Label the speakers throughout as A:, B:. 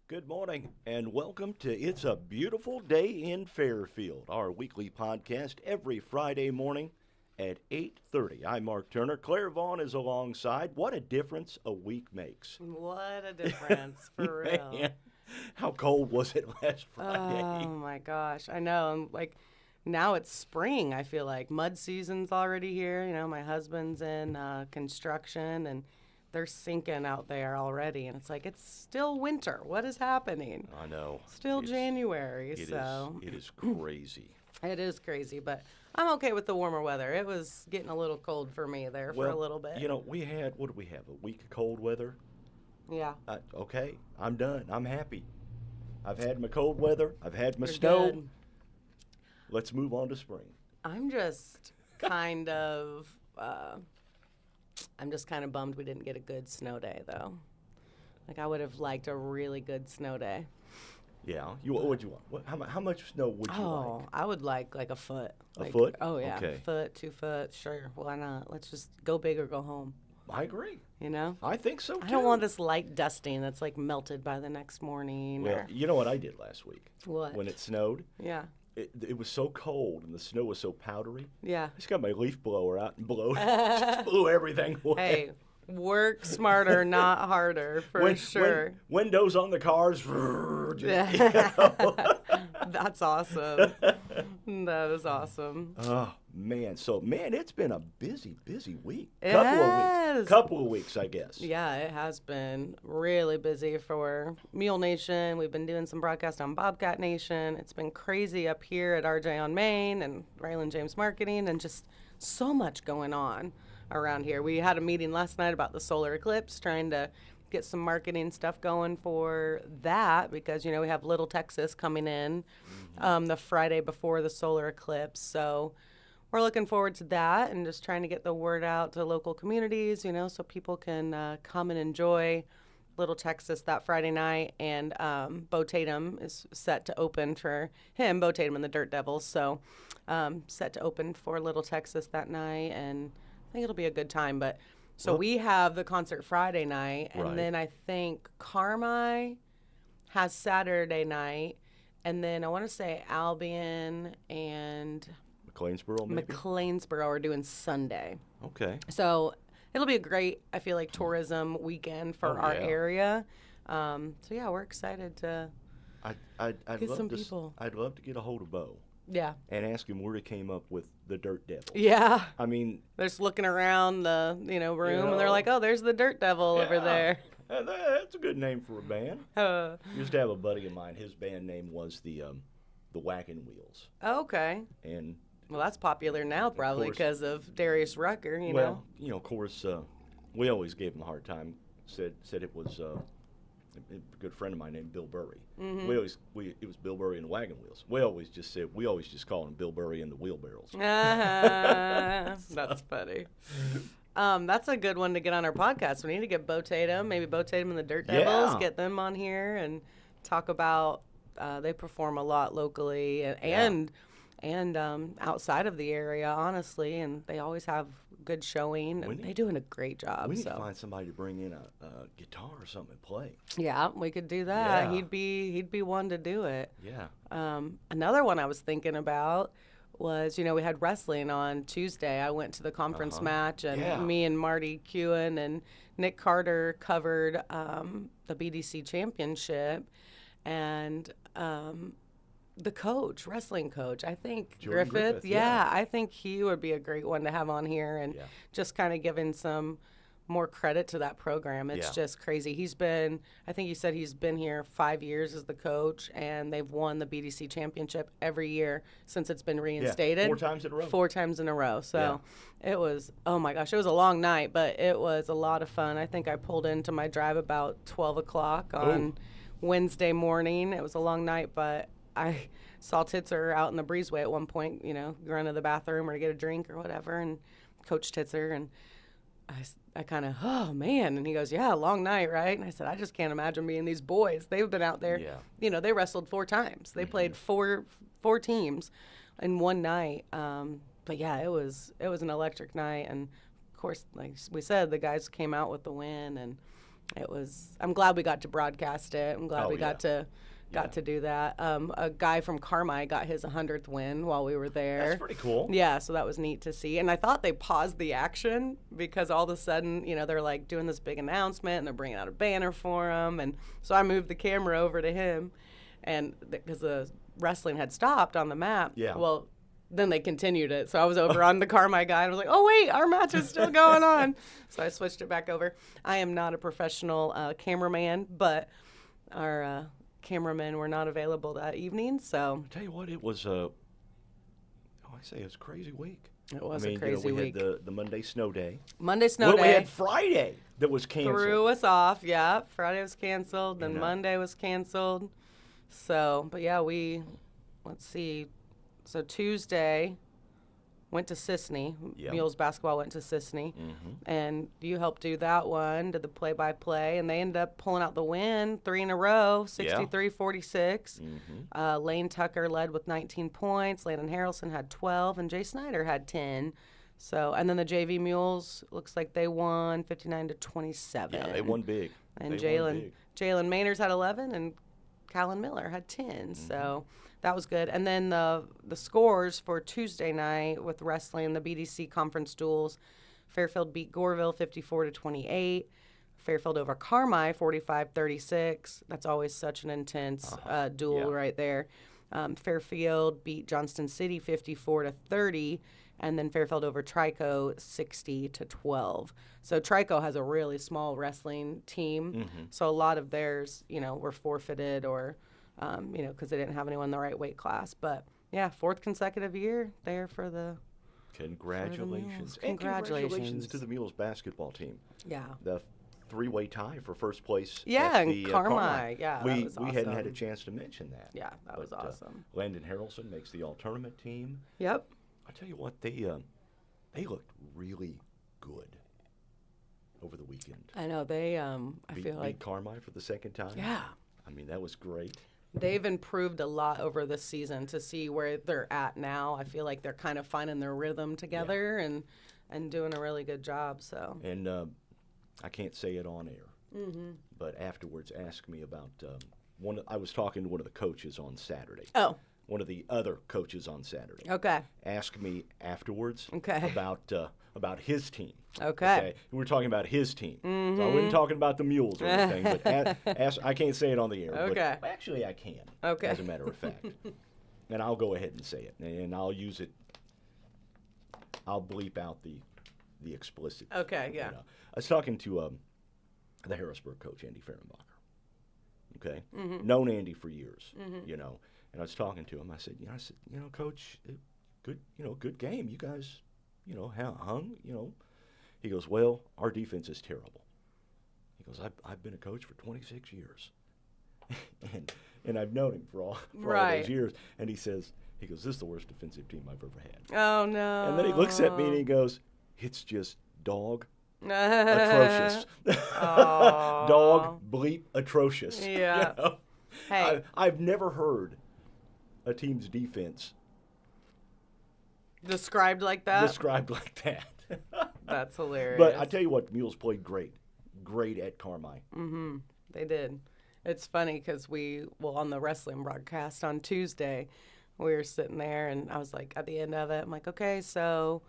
A: Good morning and welcome to It's a Beautiful Day in Fairfield, our weekly podcast every Friday morning at 8:30. I'm Mark Turner. Claire Vaughn is alongside. What a difference a week makes.
B: What a difference, for real.
A: Man, how cold was it last Friday?
B: Oh my gosh, I know. Now it's spring, I feel like. Mud season's already here. My husband's in construction and they're sinking out there already. And it's like, it's still winter. What is happening?
A: I know.
B: Still January,
A: It
B: so.
A: is crazy.
B: It is crazy, but I'm okay with the warmer weather. It was getting a little cold for me there for a little bit.
A: We had, what did we have, a week of cold weather?
B: Yeah.
A: Okay, I'm done. I'm happy. I've had my cold weather. I've had my
B: You're
A: snow.
B: good.
A: Let's move on to spring.
B: I'm just kind of bummed we didn't get a good snow day, though. Like, I would have liked a really good snow day.
A: Yeah. What would you want? How much snow would you like?
B: I would like a foot.
A: A foot?
B: Oh, yeah.
A: Okay.
B: A foot, 2 foot, sure. Why not? Let's just go big or go home,
A: I agree.
B: I
A: think so, too.
B: I don't want this light dusting that's, melted by the next morning.
A: Well, you know what I did last week?
B: What?
A: When it snowed?
B: Yeah.
A: It was so cold and the snow was so powdery.
B: Yeah.
A: I just got my leaf blower out and just blew everything away.
B: Hey, work smarter, not harder, for sure.
A: Windows on the cars.
B: That's awesome. That is awesome.
A: Oh, man. So, it's been a busy week.
B: It
A: Couple of weeks, I guess.
B: Yeah, it has been really busy for Mule Nation. We've been doing some broadcast on Bobcat Nation. It's been crazy up here at RJ on Main and Ryland James Marketing, and just so much going on around here. We had a meeting last night about the solar eclipse, trying to get some marketing stuff going for that because, we have Little Texas coming in the Friday before the solar eclipse. So we're looking forward to that and just trying to get the word out to local communities, so people can come and enjoy Little Texas that Friday night. And Bo Tatum is set to open for him, Bo Tatum and the Dirt Devils. So set to open for Little Texas that night, and I think it'll be a good time. But we have the concert Friday night, and then I think Carmi has Saturday night, and then I want to say Albion and McLeansboro are doing Sunday.
A: Okay.
B: So it'll be a great, I feel like, tourism weekend for our area. We're excited to get some people.
A: I'd love to get a hold of Bo.
B: Yeah.
A: And ask him where he came up with the Dirt Devil.
B: Yeah.
A: I mean,
B: they're just looking around the room, and they're like, "Oh, there's the Dirt Devil over there."
A: That's a good name for a band. Used to have a buddy of mine. His band name was the Wagon Wheels.
B: Okay.
A: And
B: that's popular now, probably because of Darius Rucker.
A: Well, of course, we always gave him a hard time. Said it was a good friend of mine named Bill Burry.
B: Mm-hmm.
A: It was Bill Burry and the Wagon Wheels. We always just call him Bill Burry and the Wheelbarrows.
B: That's funny. That's a good one to get on our podcast. We need to get Bo Tatum, maybe Bo Tatum and the Dirt Devils, get them on here and talk about. They perform a lot locally and outside of the area, honestly, and they always have good showing. And they're doing a great job.
A: We need to find somebody to bring in a guitar or something and play.
B: Yeah, we could do that.
A: Yeah.
B: He'd be one to do it.
A: Yeah.
B: Another one I was thinking about was, we had wrestling on Tuesday. I went to the conference match, and me and Marty Kewen and Nick Carter covered the BDC championship, and the wrestling coach, I think Griffith. Yeah, I think he would be a great one to have on here, and just kind of giving some more credit to that program. It's just crazy. I think he said he's been here 5 years as the coach, and they've won the BDC championship every year since it's been reinstated.
A: 4 times in a row.
B: 4 times in a row. So it was, oh my gosh, it was a long night, but it was a lot of fun. I think I pulled into my drive about 12 o'clock on Wednesday morning. It was a long night, but I saw Titzer out in the breezeway at one point, run to the bathroom or to get a drink or whatever, and Coach Titzer, and I kind of, oh, man. And he goes, yeah, long night, right? And I said, I just can't imagine being these boys. They've been out there. They wrestled 4 times. They played four teams in one night. But, yeah, it was an electric night. And, of course, like we said, the guys came out with the win. And It was. I'm glad we got to broadcast it. I'm glad
A: Oh,
B: we got to
A: Yeah.
B: do that. A guy from Carmi got his 100th win while we were there.
A: That's pretty cool.
B: Yeah, so that was neat to see. And I thought they paused the action because all of a sudden, they're like doing this big announcement and they're bringing out a banner for him. And so I moved the camera over to him, and because the wrestling had stopped on the map.
A: Yeah.
B: Well, then they continued it. So I was over on the Carmi guy and I was like, oh, wait, our match is still going on. So I switched it back over. I am not a professional cameraman, but our cameramen were not available that evening. So
A: I'll tell you what, it was it was a crazy week.
B: it was
A: I mean,
B: a crazy
A: we
B: week.
A: had the Monday snow day.
B: Monday snow
A: We
B: day
A: had Friday that was canceled.
B: threw us off. Yeah, Friday was canceled. Then
A: You know.
B: Monday was canceled. So, but yeah, let's see. So Tuesday went to Sisney.
A: Yep.
B: Mules basketball went to Sisney.
A: Mm-hmm.
B: And you helped do that one, did the play-by-play, and they ended up pulling out the win 3 in a row, 63-46.
A: Mm-hmm.
B: Lane Tucker led with 19 points. Landon Harrelson had 12, and Jay Snyder had 10. So, and then the JV Mules, looks like they won 59-27.
A: Yeah, they won big.
B: And
A: They won big.
B: Jalen Mayners had 11, and Callan Miller had 10.
A: Mm-hmm.
B: So that was good. And then the scores for Tuesday night with wrestling, the BDC conference duels, Fairfield beat Goreville 54-28. Fairfield over Carmi 45-36. That's always such an intense duel
A: Yeah.
B: right there. Fairfield beat Johnston City 54-30. And then Fairfield over Trico 60-12. So Trico has a really small wrestling team.
A: Mm-hmm.
B: So a lot of theirs, were forfeited or, because they didn't have anyone in the right weight class. But yeah, 4th consecutive year there for the
A: Congratulations. And
B: Congratulations.
A: congratulations to the Mules basketball team.
B: yeah.
A: The 3-way tie for first place.
B: Yeah,
A: at
B: and
A: the,
B: Carmi. Yeah,
A: we
B: that was
A: we hadn't had a
B: awesome.
A: chance to mention that.
B: Yeah, that was
A: But,
B: awesome.
A: Landon Harrelson makes the all-tournament team.
B: Yep.
A: I tell you what, they looked really good over the weekend.
B: I know they. I feel
A: Beat
B: like
A: Carmi for the second time.
B: yeah.
A: I mean, that was great.
B: They've improved a lot over this season to see where they're at now. I feel like they're kind of finding their rhythm together and doing a really good job. So
A: And I can't say it on air, but afterwards, ask me about I was talking to one of the coaches on Saturday.
B: oh,
A: One of the other coaches on Saturday.
B: okay,
A: Asked me afterwards
B: Okay.
A: about his team.
B: Okay.
A: We were talking about his team. So I wasn't talking about the Mules or anything, but I can't say it on the air.
B: Okay.
A: But actually, I can,
B: Okay.
A: as a matter of fact. And I'll go ahead and say it, and I'll use it. I'll bleep out the explicit.
B: Okay, yeah.
A: I was talking to the Harrisburg coach, Andy Fehrenbacher. Okay? Known Andy for years, And I was talking to him. I said, Coach, good game. You guys, hung, He goes, well, our defense is terrible. He goes, I've been a coach for 26 years. and I've known him for all those years. And he goes, this is the worst defensive team I've ever had.
B: Oh no.
A: And then he looks at me and he goes, it's just dog atrocious. Dog bleep atrocious.
B: Yeah. Hey.
A: I've never heard a team's defense
B: Described like that?
A: described like that.
B: That's hilarious.
A: But I tell you what, the Mules played great at Carmi.
B: They did. It's funny because on the wrestling broadcast on Tuesday, we were sitting there and I was like, at the end of it, I'm like, okay, so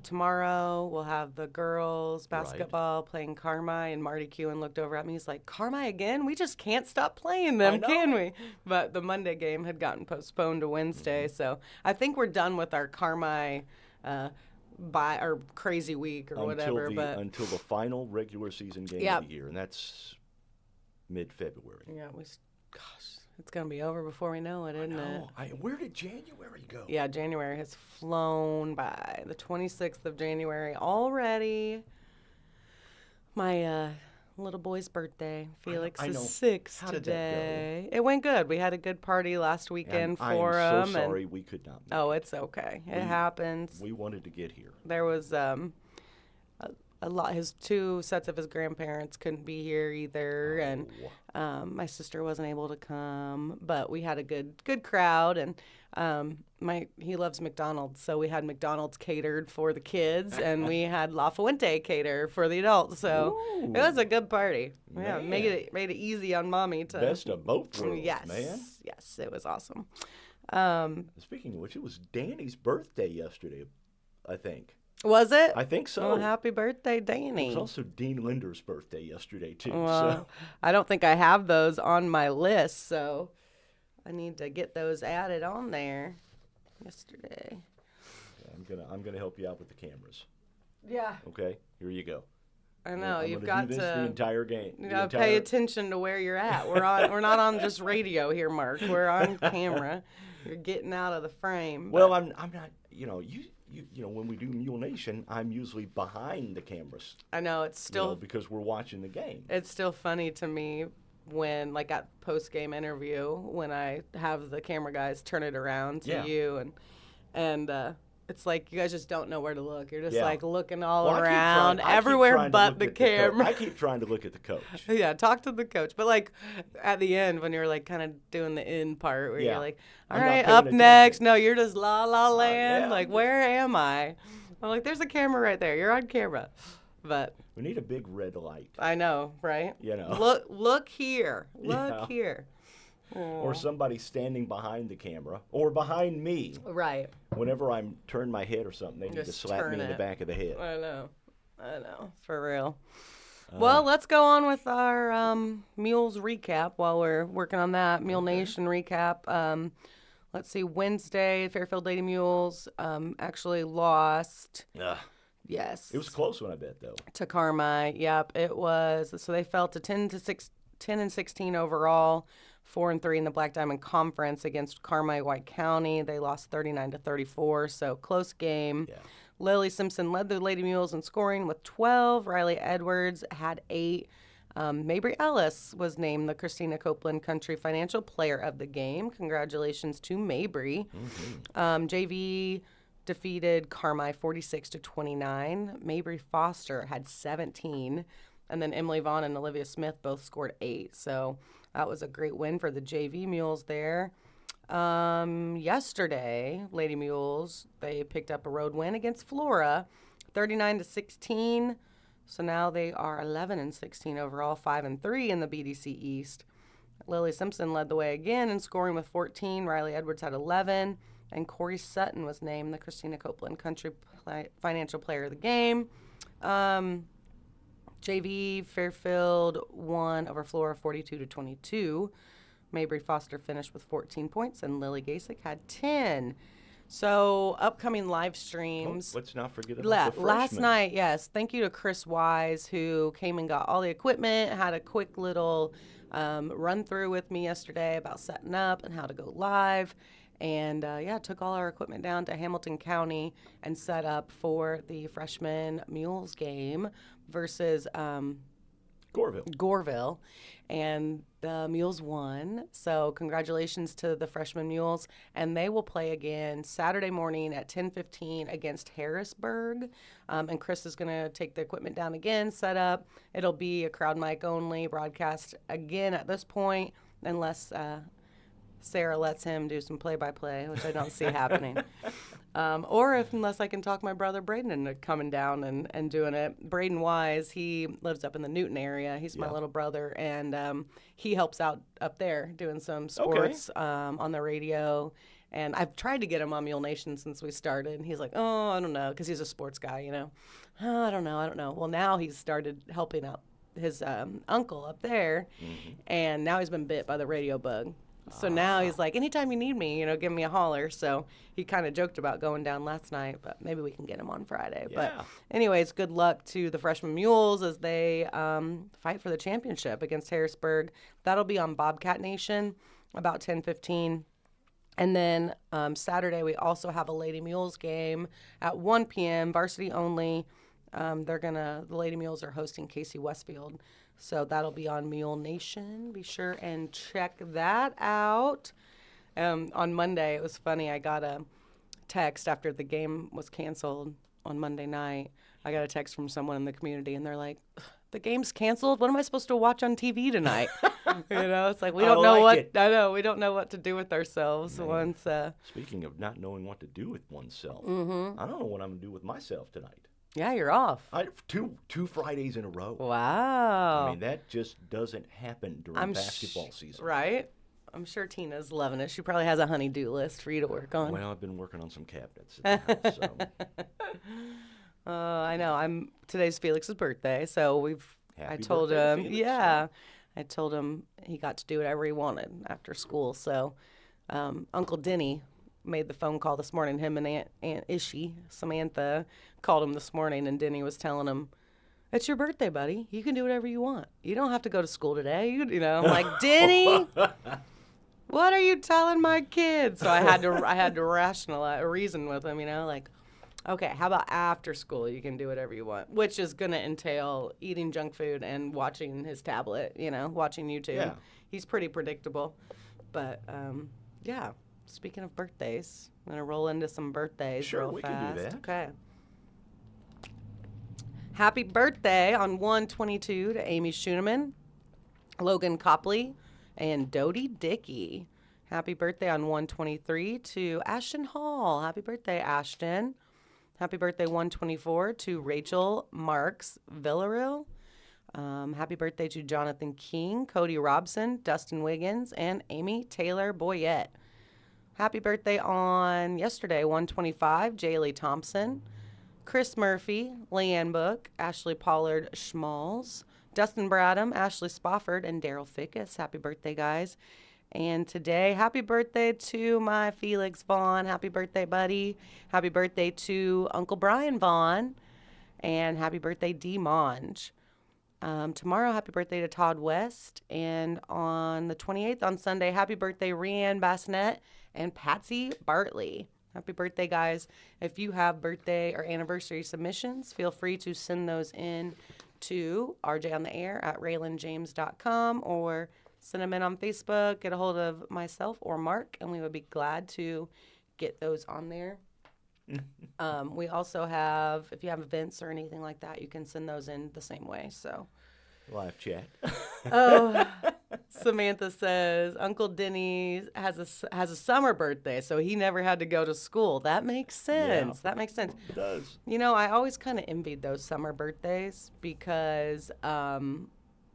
B: tomorrow we'll have the girls basketball playing Carmi, and Marty Kewen looked over at me. He's like, Carmi again? We just can't stop playing them, can we? But the Monday game had gotten postponed to Wednesday, so I think we're done with our Carmi or crazy week or whatever.
A: Until the final regular season game of the year, and that's mid-February.
B: Yeah, gosh, it's gonna be over before we know it, isn't it?
A: Where did January go?
B: Yeah, January has flown by. The 26th of January already. My little boy's birthday. Felix
A: I know.
B: is 6
A: How did that go?
B: today. It went good. We had a good party last weekend for him.
A: I am so
B: and-
A: sorry we could not.
B: Oh, it's okay. It happens.
A: We wanted to get here.
B: There was a lot. His 2 sets of his grandparents couldn't be here either, and my sister wasn't able to come. But we had a good crowd, and he loves McDonald's, so we had McDonald's catered for the kids, and we had La Fuente cater for the adults. So it was a good party. Yeah, made it easy on mommy to.
A: Best of both worlds,
B: yes,
A: man.
B: Yes, it was awesome.
A: Speaking of which, it was Danny's birthday yesterday, I think.
B: Was it?
A: I think so.
B: Well, happy birthday, Danny.
A: It was also Dean Linder's birthday yesterday, too.
B: Well, I don't think I have those on my list, so I need to get those added on there. Yesterday.
A: I'm gonna help you out with the cameras.
B: Yeah.
A: Okay, here you go.
B: I know
A: I'm
B: you've
A: gonna
B: got
A: do this
B: to.
A: the entire game.
B: You gotta pay attention to where you're at. We're not on just radio here, Mark. We're on camera. You're getting out of the frame.
A: Well, I'm not. When we do Mule Nation, I'm usually behind the cameras.
B: I know it's still
A: because we're watching the game.
B: It's still funny to me when, like, at post-game interview, when I have the camera guys turn it around to you, and it's like you guys just don't know where to look. You're just like looking all around, everywhere but the camera.
A: I keep trying to look at the coach.
B: Yeah, talk to the coach. But like at the end, when you're like kind of doing the end part, where you're like, all right, up next. No, you're just La La Land. Like, where am I? I'm like, there's a camera right there. You're on camera. But
A: we need a big red light.
B: I know, right? Look here. Look here.
A: Or somebody standing behind the camera or behind me.
B: Right.
A: Whenever I'm turn my head or something, they need to slap me in the back of the head.
B: I know. For real. Well, let's go on with our Mules recap while we're working on that. Mule Nation recap. Let's see. Wednesday, Fairfield Lady Mules actually lost. Yes.
A: It was a close one, I bet, though.
B: To Carmi. Yep, it was. So they fell to 10-16 overall. 4-3 in the Black Diamond Conference against Carmi White County. They lost 39-34, so close game. Yeah. Lily Simpson led the Lady Mules in scoring with 12. Riley Edwards had 8. Mabry Ellis was named the Christina Copeland Country Financial Player of the Game. Congratulations to Mabry. JV defeated Carmi 46-29. Mabry Foster had 17. And then Emily Vaughn and Olivia Smith both scored 8. So that was a great win for the JV Mules there. Yesterday, Lady Mules, they picked up a road win against Flora, 39-16. So now they are 11-16 overall, 5-3 in the BDC East. Lily Simpson led the way again in scoring with 14. Riley Edwards had 11. And Corey Sutton was named the Christina Copeland Country Financial Player of the Game. JV Fairfield won over Flora 42-22. Mabry Foster finished with 14 points, and Lily Gasick had 10. So upcoming live streams.
A: Let's not forget about the freshmen.
B: Last night, yes. Thank you to Chris Wise, who came and got all the equipment, had a quick little run through with me yesterday about setting up and how to go live. And, took all our equipment down to Hamilton County and set up for the freshman Mules game versus Goreville. And the Mules won. So congratulations to the freshman Mules. And they will play again Saturday morning at 10:15 against Harrisburg. And Chris is going to take the equipment down again, set up. It'll be a crowd mic only broadcast again at this point, unless Sarah lets him do some play-by-play, which I don't see happening. Unless I can talk my brother Braden into coming down and doing it. Braden Wise, he lives up in the Newton area. He's my little brother, and he helps out up there doing some sports on the radio. And I've tried to get him on Mule Nation since we started. And he's like, oh, I don't know, because he's a sports guy, you know. Oh, I don't know. Well, now he's started helping out his uncle up there, and now he's been bit by the radio bug. So now he's like, anytime you need me, give me a holler. So he kind of joked about going down last night, but maybe we can get him on Friday. Yeah. But anyways, good luck to the freshman Mules as they fight for the championship against Harrisburg. That'll be on Bobcat Nation about 10:15. And then Saturday, we also have a Lady Mules game at 1 p.m., varsity only. The Lady Mules are hosting Casey Westfield. So that'll be on Mule Nation. Be sure and check that out. On Monday, it was funny. I got a text after the game was canceled on Monday night. I got a text from someone in the community, and they're like, "The game's canceled. What am I supposed to watch on TV tonight?" It's like we don't know what I know. We don't know what to do with ourselves once.
A: Speaking of not knowing what to do with oneself,
B: Mm-hmm.
A: I don't know what I'm gonna do with myself tonight.
B: Yeah, you're off.
A: Two Fridays in a row.
B: Wow.
A: I mean, that just doesn't happen during basketball season.
B: Right? I'm sure Tina's loving it. She probably has a honey-do list for you to work on.
A: Well, I've been working on some cabinets at the house, so.
B: I know. Today's Felix's birthday, so I told him,
A: Felix.
B: yeah. I told him he got to do whatever he wanted after school. So Uncle Denny made the phone call this morning. Him and Aunt Ishii, Samantha, called him this morning, and Denny was telling him, "It's your birthday, buddy. You can do whatever you want. You don't have to go to school today." I'm like, Denny, what are you telling my kids? So I had to reason with him, like, okay, how about after school you can do whatever you want, which is going to entail eating junk food and watching his tablet, watching YouTube.
A: Yeah.
B: He's pretty predictable. But, yeah, speaking of birthdays, I'm going to roll into some birthdays real
A: we
B: fast.
A: Can do that.
B: Okay. Happy birthday on 1/22 to Amy Schooneman, Logan Copley, and Dodie Dickey. Happy birthday on 1/23 to Ashton Hall. Happy birthday, Ashton. Happy birthday 1/24 to Rachel Marks Villarreal. Happy birthday to Jonathan King, Cody Robson, Dustin Wiggins, and Amy Taylor Boyette. Happy birthday on yesterday, 1/25, Jaylee Thompson, Chris Murphy, Leanne Book, Ashley Pollard Schmalls, Dustin Bradham, Ashley Spofford, and Daryl Fickus. Happy birthday, guys. And today, happy birthday to my Felix Vaughn. Happy birthday, buddy. Happy birthday to Uncle Brian Vaughn. And happy birthday, Dee Monge. Tomorrow, happy birthday to Todd West. And on the 28th, on Sunday, happy birthday, Rianne Bassnett and Patsy Bartley. Happy birthday, guys. If you have birthday or anniversary submissions, feel free to send those in to rjontheair@raylanjames.com or send them in on Facebook, get a hold of myself or Mark, and we would be glad to get those on there. We also have, if you have events or anything like that, you can send those in the same way. So,
A: live chat.
B: Samantha says Uncle Denny has a summer birthday, so he never had to go to school. That makes sense.
A: Yeah,
B: that makes sense.
A: It does.
B: I always kind of envied those summer birthdays because,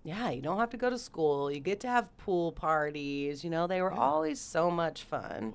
B: you don't have to go to school. You get to have pool parties. They were always so much fun.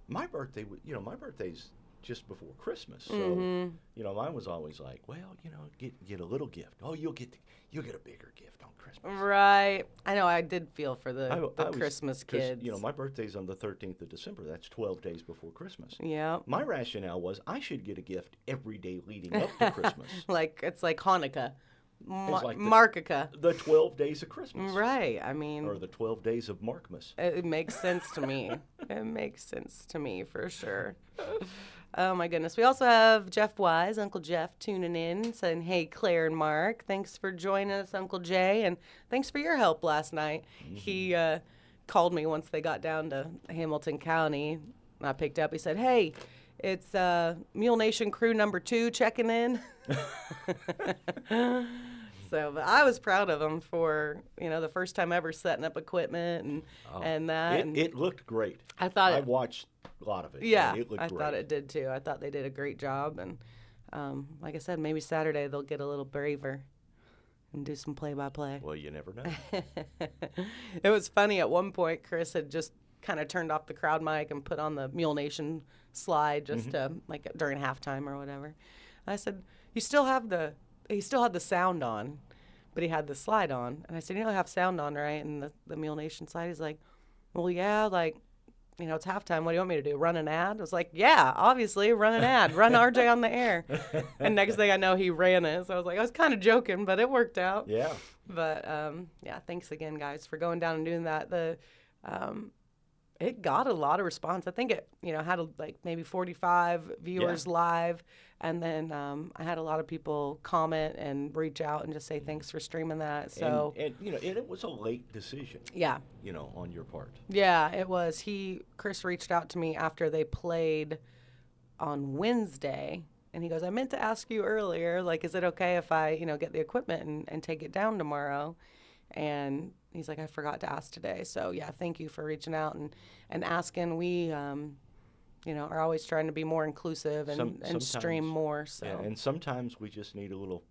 A: My birthday's just before Christmas, so mine was always like, well, get a little gift. Oh, you'll get a bigger gift on Christmas.
B: Right. I know. I did feel for the Christmas kids.
A: My birthday's on the 13th of December. That's 12 days before Christmas.
B: Yeah.
A: My rationale was I should get a gift every day leading up to Christmas.
B: It's like Hanukkah.
A: It's like
B: Markica.
A: The 12 days of Christmas.
B: Right.
A: Or the 12 days of Markmas.
B: It makes sense to me. It makes sense to me for sure. Oh, my goodness. We also have Jeff Wise, Uncle Jeff, tuning in, saying, hey, Claire and Mark, thanks for joining us, Uncle Jay, and thanks for your help last night. Mm-hmm. He called me once they got down to Hamilton County. I picked up. He said, hey, it's Mule Nation crew number 2 checking in. But I was proud of him for, the first time ever setting up equipment and that.
A: It looked great.
B: I
A: watched a lot of it.
B: Yeah,
A: it looked
B: I
A: great.
B: thought it did too. I thought they did a great job. And like I said, maybe Saturday they'll get a little braver and do some play-by-play.
A: Well, you never know.
B: It was funny. At one point, Chris had just kind of turned off the crowd mic and put on the Mule Nation slide just during halftime or whatever. I said, he still had the sound on, but he had the slide on. And I said, I have sound on, right? And the Mule Nation slide, he's like, well, yeah, it's halftime. What do you want me to do? Run an ad? I was like, yeah, obviously, run an ad. Run RJ on the air. And next thing I know, he ran it. So I was kind of joking, but it worked out.
A: Yeah.
B: But, thanks again, guys, for going down and doing that. It got a lot of response. I think it, had maybe 45 viewers live. And then I had a lot of people comment and reach out and just say thanks for streaming that. So
A: and it was a late decision.
B: Yeah.
A: On your part.
B: Yeah, it was. Chris reached out to me after they played on Wednesday and he goes, I meant to ask you earlier, like, is it okay if I, get the equipment and take it down tomorrow? And he's like, I forgot to ask today. So, yeah, thank you for reaching out and asking. We, are always trying to be more inclusive and stream more. So.
A: Yeah, and sometimes we just need a little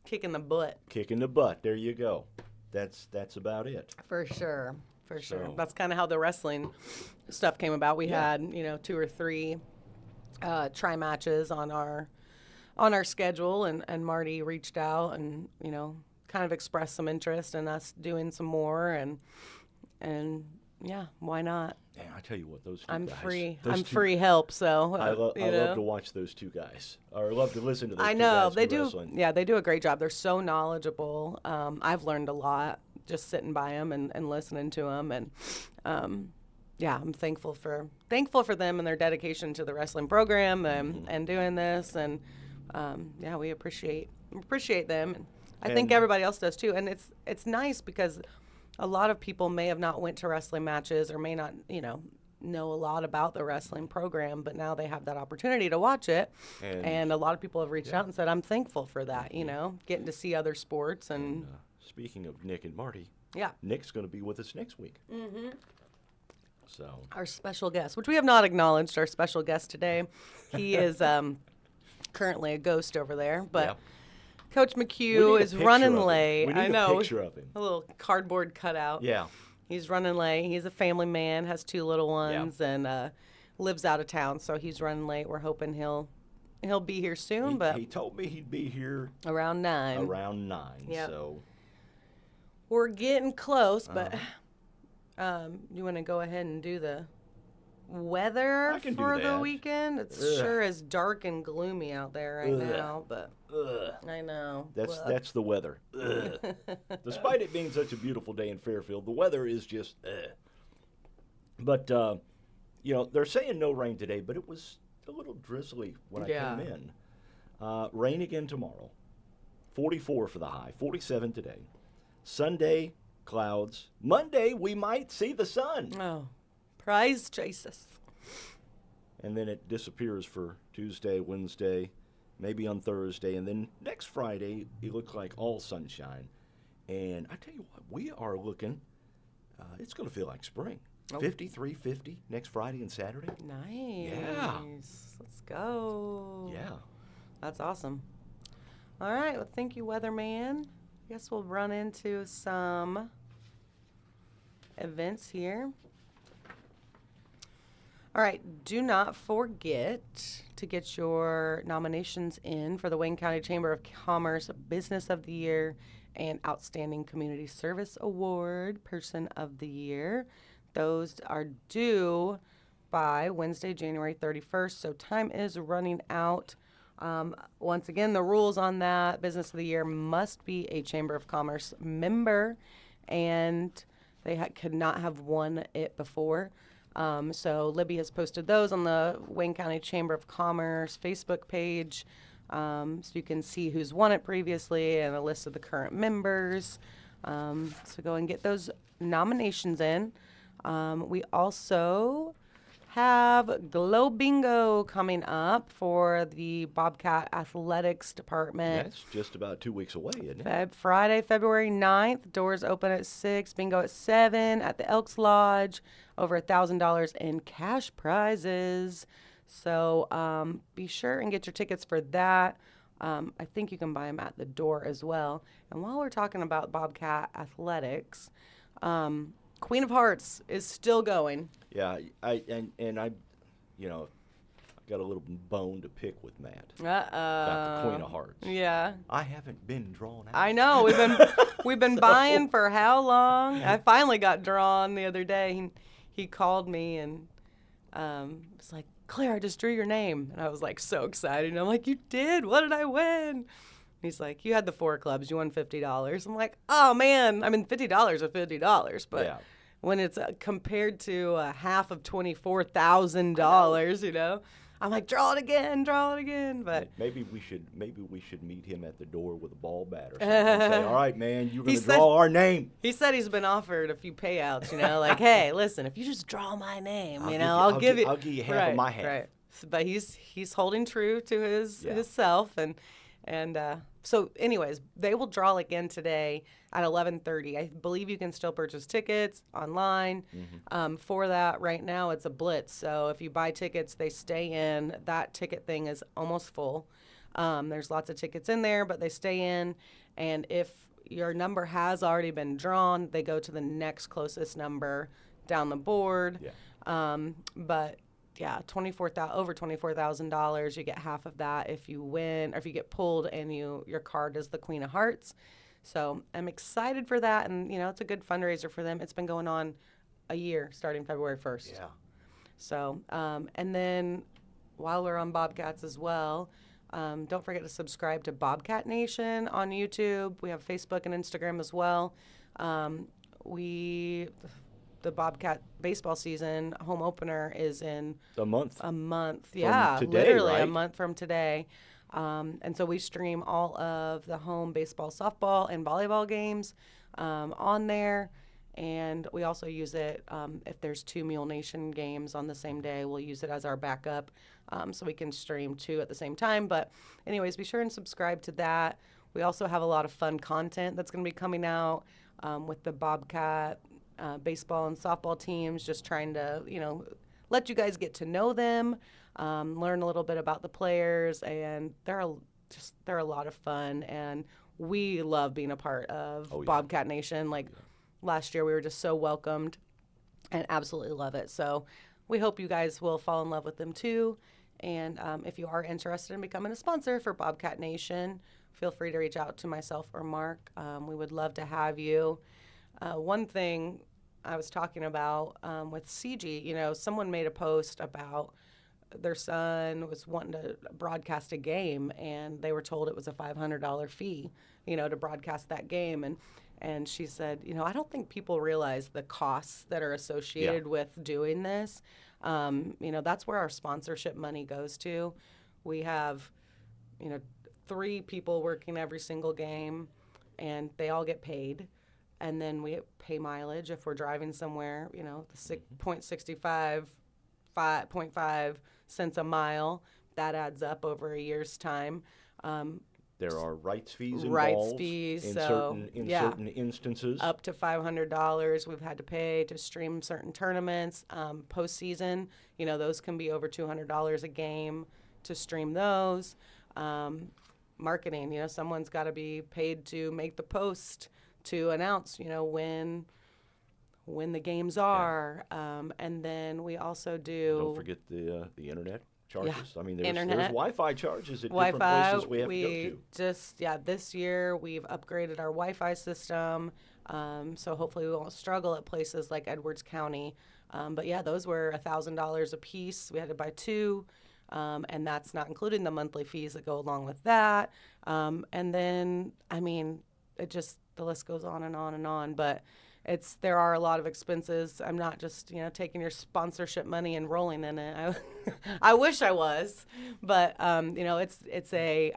B: kick in the butt.
A: Kick in the butt. There you go. That's about it.
B: For sure. For sure. That's kind of how the wrestling stuff came about. We had, 2 or 3 try matches on our schedule, and Marty reached out and, kind of expressed some interest in us doing some more, and yeah, why not?
A: Yeah, I tell you what, those two
B: I'm
A: guys.
B: free. I'm free help, so
A: I love to watch those two guys, or I love to listen to those
B: I
A: two
B: know
A: guys
B: they
A: do
B: do.
A: wrestling.
B: Yeah, they do a great job. They're so knowledgeable. I've learned a lot just sitting by them and listening to them, and I'm thankful for them and their dedication to the wrestling program and doing this, and we appreciate them. And I think everybody else does too. And it's nice because a lot of people may have not went to wrestling matches or may not, know a lot about the wrestling program, but now they have that opportunity to watch it. And a lot of people have reached out and said, I'm thankful for that, getting to see other sports. And
A: speaking of Nick and Marty,
B: yeah,
A: Nick's going to be with us next week. Mm-hmm. So
B: our special guest, which we have not acknowledged, our special guest today, he is currently a ghost over there, but. Yeah. Coach McCue is running late.
A: We need a picture of him.
B: A little cardboard cutout.
A: Yeah.
B: He's running late. He's a family man, has 2 little ones, and lives out of town. So he's running late. We're hoping he'll be here soon. But
A: he told me he'd be here
B: around 9.
A: Around 9. Yep. So
B: we're getting close. But you want to go ahead and do the weather for the weekend? It sure is dark and gloomy out there right now, but I know.
A: That's the weather. Despite it being such a beautiful day in Fairfield, the weather is just But they're saying no rain today, but it was a little drizzly when I came in. Rain again tomorrow. 44 for the high, 47 today. Sunday, clouds. Monday, we might see the sun.
B: Oh. Praise Jesus.
A: And then it disappears for Tuesday, Wednesday, maybe on Thursday. And then next Friday, it looks like all sunshine. And I tell you what, we are looking, it's going to feel like spring. 53, 50 next Friday and Saturday.
B: Nice.
A: Yeah.
B: Let's go.
A: Yeah.
B: That's awesome. All right. Well, thank you, Weatherman. Guess we'll run into some events here. All right, do not forget to get your nominations in for the Wayne County Chamber of Commerce Business of the Year and Outstanding Community Service Award Person of the Year. Those are due by Wednesday, January 31st, so time is running out. Once again, the rules on that, Business of the Year must be a Chamber of Commerce member, and they could not have won it before. So Libby has posted those on the Wayne County Chamber of Commerce Facebook page, so you can see who's won it previously and a list of the current members. So go and get those nominations in. We also have Glow Bingo coming up for the Bobcat Athletics Department.
A: That's just about 2 weeks away, isn't it?
B: Friday, February 9th. Doors open at 6. Bingo at 7 at the Elks Lodge. Over $1,000 in cash prizes. So be sure and get your tickets for that. I think you can buy them at the door as well. And while we're talking about Bobcat Athletics, Queen of Hearts is still going.
A: Yeah, I got a little bone to pick with Matt about the Queen of Hearts.
B: Yeah.
A: I haven't been drawn out.
B: I know. We've been buying for how long? I finally got drawn the other day. He called me and was like, Claire, I just drew your name. And I was like so excited. And I'm like, you did? What did I win? And he's like, you had the 4 clubs. You won $50. I'm like, oh, man. I mean, $50 is $50. But when it's compared to half of $24,000, I'm like, draw it again. But
A: maybe we should meet him at the door with a ball bat or something. And say, all right, man, you're gonna draw our name.
B: He said he's been offered a few payouts. Like, hey, listen, if you just draw my name, I'll give you
A: half of my half.
B: Right. but he's holding true to his self, and so anyways, they will draw again today at 11:30. I believe you can still purchase tickets online. For that, right now it's a blitz. So if you buy tickets, they stay in. That ticket thing is almost full. There's lots of tickets in there, but they stay in. And if your number has already been drawn, they go to the next closest number down the board. But yeah, over $24,000. You get half of that if you win, or if you get pulled and your card is the Queen of Hearts. So I'm excited for that, and it's a good fundraiser for them. It's been going on a year, starting February 1st.
A: Yeah.
B: So and then while we're on Bobcats as well, don't forget to subscribe to Bobcat Nation on YouTube. We have Facebook and Instagram as well. The Bobcat baseball season home opener is in
A: a month.
B: Yeah,
A: today,
B: literally
A: right?
B: a month from today. And so we stream all of the home baseball, softball, and volleyball games on there. And we also use it if there's 2 Mule Nation games on the same day. We'll use it as our backup so we can stream 2 at the same time. But anyways, be sure and subscribe to that. We also have a lot of fun content that's going to be coming out with the Bobcat baseball and softball teams, just trying to, let you guys get to know them, learn a little bit about the players, and they're a lot of fun, and we love being a part of Bobcat Nation. Last year we were just so welcomed and absolutely love it. So we hope you guys will fall in love with them too. And if you are interested in becoming a sponsor for Bobcat Nation, feel free to reach out to myself or Mark. We would love to have you. One thing I was talking about with CG, someone made a post about their son was wanting to broadcast a game, and they were told it was a $500 fee, to broadcast that game. And she said, I don't think people realize the costs that are associated with doing this. That's where our sponsorship money goes to. We have, 3 people working every single game, and they all get paid. And then we pay mileage if we're driving somewhere, the 0.65, 5.5 cents a mile. That adds up over a year's time.
A: There are rights fees involved.
B: Rights fees,
A: in
B: so
A: certain instances.
B: Up to $500 we've had to pay to stream certain tournaments. Postseason, those can be over $200 a game to stream those. Marketing, someone's got to be paid to make the post, to announce, when the games are. And then we also do.
A: Don't forget the internet charges.
B: Yeah.
A: I mean, there's
B: Internet.
A: Wi-Fi charges at different places we have to go to.
B: This year we've upgraded our Wi-Fi system. So hopefully we won't struggle at places like Edwards County. But yeah, those were $1,000 a piece. We had to buy 2. And that's not including the monthly fees that go along with that. And then, the list goes on and on and on, but there are a lot of expenses. I'm not just, taking your sponsorship money and rolling in it. I wish I was, but, I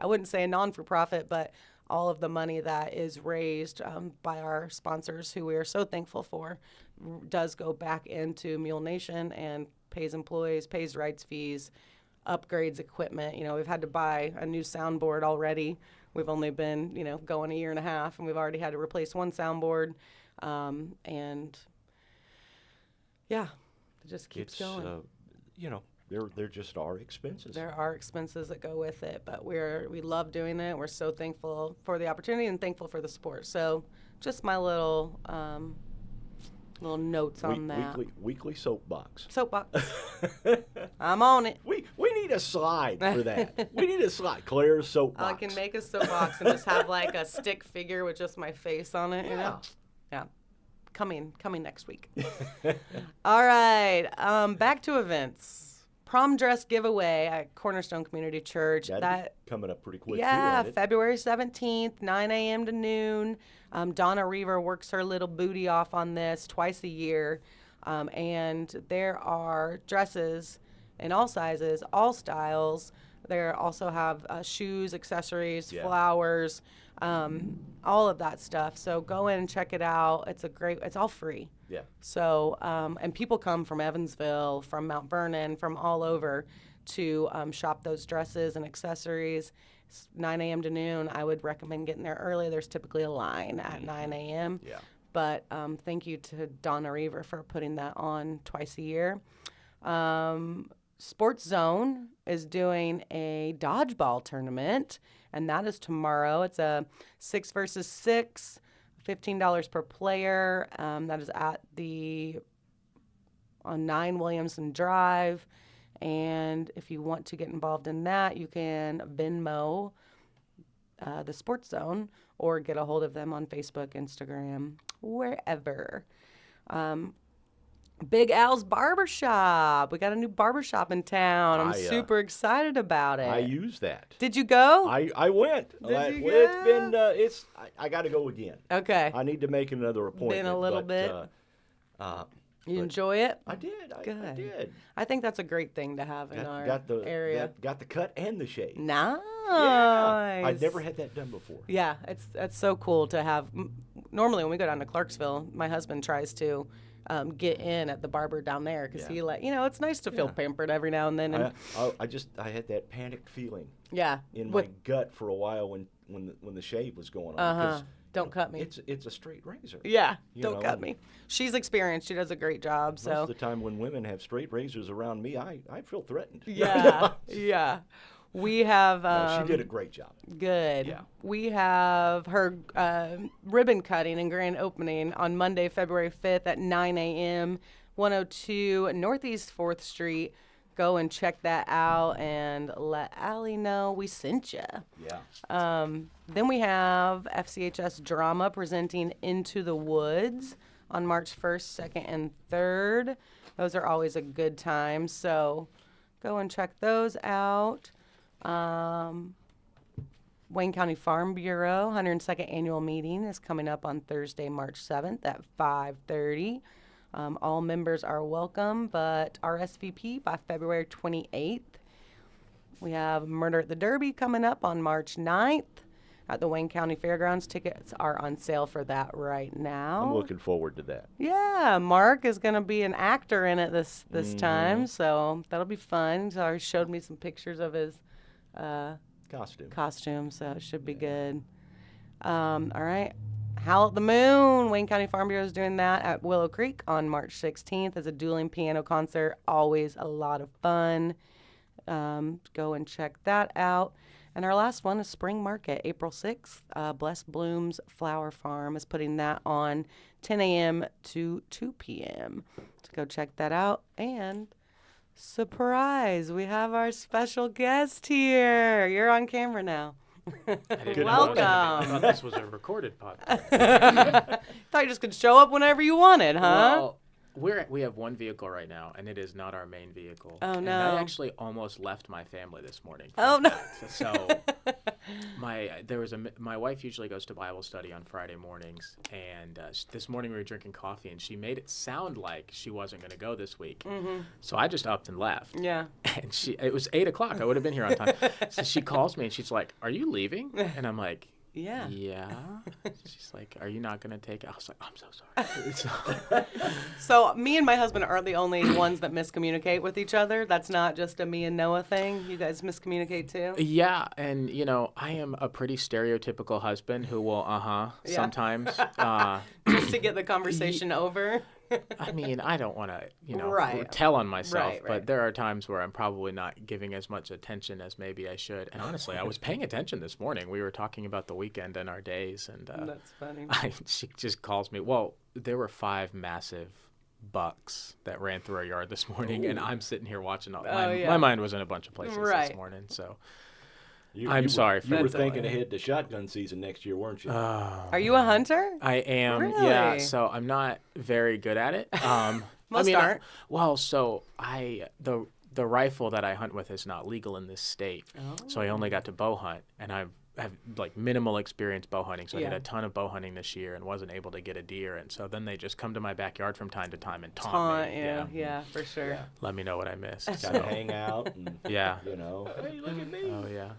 B: wouldn't say a non-for-profit, but all of the money that is raised by our sponsors, who we are so thankful for, does go back into Mule Nation and pays employees, pays rights fees, upgrades equipment. We've had to buy a new soundboard already. We've only been, going a year and a half, and we've already had to replace 1 soundboard. And yeah, it just keeps going.
A: There just are expenses.
B: There are expenses that go with it, but we love doing it. We're so thankful for the opportunity and thankful for the sport. So just my little notes on that.
A: Weekly soapbox.
B: I'm on it.
A: We need a slide for that. We need a slide. Claire's soapbox.
B: I can make a soapbox and just have like a stick figure with just my face on it.
A: Yeah.
B: Yeah. Coming next week. All right. Back to events. Prom dress giveaway at Cornerstone Community Church.
A: That coming up pretty quick.
B: Yeah,
A: too, ain't it?
B: February 17th, 9 a.m. to noon. Donna Reaver works her little booty off on this twice a year. And there are dresses in all sizes, all styles. There also have shoes, accessories, flowers, all of that stuff. So go in and check it out. It's all free.
A: Yeah.
B: So, and people come from Evansville, from Mount Vernon, from all over to shop those dresses and accessories. It's 9 a.m. to noon. I would recommend getting there early. There's typically a line at 9 a.m.
A: Yeah.
B: But thank you to Donna Reaver for putting that on twice a year. Sports Zone is doing a dodgeball tournament, and that is tomorrow. It's a 6 versus 6, $15 per player. That is on 9 Williamson Drive. And if you want to get involved in that, you can Venmo the Sports Zone or get a hold of them on Facebook, Instagram, wherever. Big Al's Barbershop. We got a new barbershop in town. I'm super excited about it.
A: I use that.
B: Did you go?
A: I went.
B: Did you
A: go? It's been I got to go again.
B: Okay.
A: I need to make another appointment.
B: Been a little bit. You enjoy it?
A: I did.
B: Good.
A: I did.
B: I think that's a great thing to have in our area.
A: Got the cut and the shave.
B: Nice.
A: Yeah. I've never had that done before.
B: Yeah, it's so cool to have. Normally, when we go down to Clarksville, my husband tries to get in at the barber down there because he it's nice to feel pampered every now and then. And
A: I had that panicked feeling.
B: Yeah.
A: In my gut for a while when the shave was going on.
B: Don't cut me.
A: It's a straight razor.
B: Yeah, don't cut me. She's experienced. She does a great job.
A: Most of the time when women have straight razors around me, I feel threatened.
B: Yeah, yeah. We have.
A: No, she did a great job.
B: Good.
A: Yeah.
B: We have her ribbon cutting and grand opening on Monday, February 5th at 9 a.m., 102 Northeast 4th Street. Go and check that out and let Allie know we sent you.
A: Yeah.
B: Then we have FCHS Drama presenting Into the Woods on March 1st, 2nd, and 3rd. Those are always a good time, so go and check those out. Wayne County Farm Bureau 102nd Annual Meeting is coming up on Thursday, March 7th at 5:30. All members are welcome, but RSVP by February 28th. We have Murder at the Derby coming up on March 9th at the Wayne County Fairgrounds. Tickets are on sale for that right now.
A: I'm looking forward to that.
B: Yeah, Mark is going to be an actor in it this time, so that'll be fun. He's already showed me some pictures of his costume, so it should be good. All right. Howl at the Moon. Wayne County Farm Bureau is doing that at Willow Creek on March 16th as a dueling piano concert. Always a lot of fun. Go and check that out. And our last one is Spring Market, April 6th. Blessed Blooms Flower Farm is putting that on 10 a.m. to 2 p.m. So go check that out. And surprise, we have our special guest here. You're on camera now. Welcome.
C: I thought this was a recorded podcast.
B: Thought you just could show up whenever you wanted, huh?
C: Well, we have one vehicle right now, and it is not our main vehicle.
B: Oh,
C: and
B: no.
C: I actually almost left my family this morning.
B: Oh, no.
C: So my wife usually goes to Bible study on Friday mornings, and this morning we were drinking coffee, and she made it sound like she wasn't going to go this week. Mm-hmm. So I just upped and left.
B: Yeah.
C: And it was 8 o'clock. I would have been here on time. So she calls me, and she's like, "Are you leaving?" And I'm like,
B: Yeah.
C: She's like, "Are you not going to take it?" I was like, "I'm so sorry."
B: So me and my husband are the only ones that miscommunicate with each other. That's not just a me and Noah thing. You guys miscommunicate too?
C: Yeah, and I am a pretty stereotypical husband who will sometimes
B: just to get the conversation over.
C: I mean, I don't want to,
B: right.
C: tell on myself,
B: right.
C: But there are times where I'm probably not giving as much attention as maybe I should. And honestly, I was paying attention this morning. We were talking about the weekend and our days, and
B: that's funny.
C: She just calls me. Well, there were 5 massive bucks that ran through our yard this morning, and I'm sitting here watching. My mind was in a bunch of places this morning, so. I'm sorry.
A: You were thinking ahead to shotgun season next year, weren't you?
B: Are you a hunter?
C: I am.
B: Really?
C: Yeah. So I'm not very good at it.
B: Most aren't.
C: The rifle that I hunt with is not legal in this state, so I only got to bow hunt, and I have minimal experience bow hunting. So I did a ton of bow hunting this year and wasn't able to get a deer, and so then they just come to my backyard from time to time and taunt me.
B: Yeah, for sure. Yeah.
C: Let me know what I missed.
A: Kind of hang out. And,
C: yeah.
A: hey, look at me.
C: Oh yeah.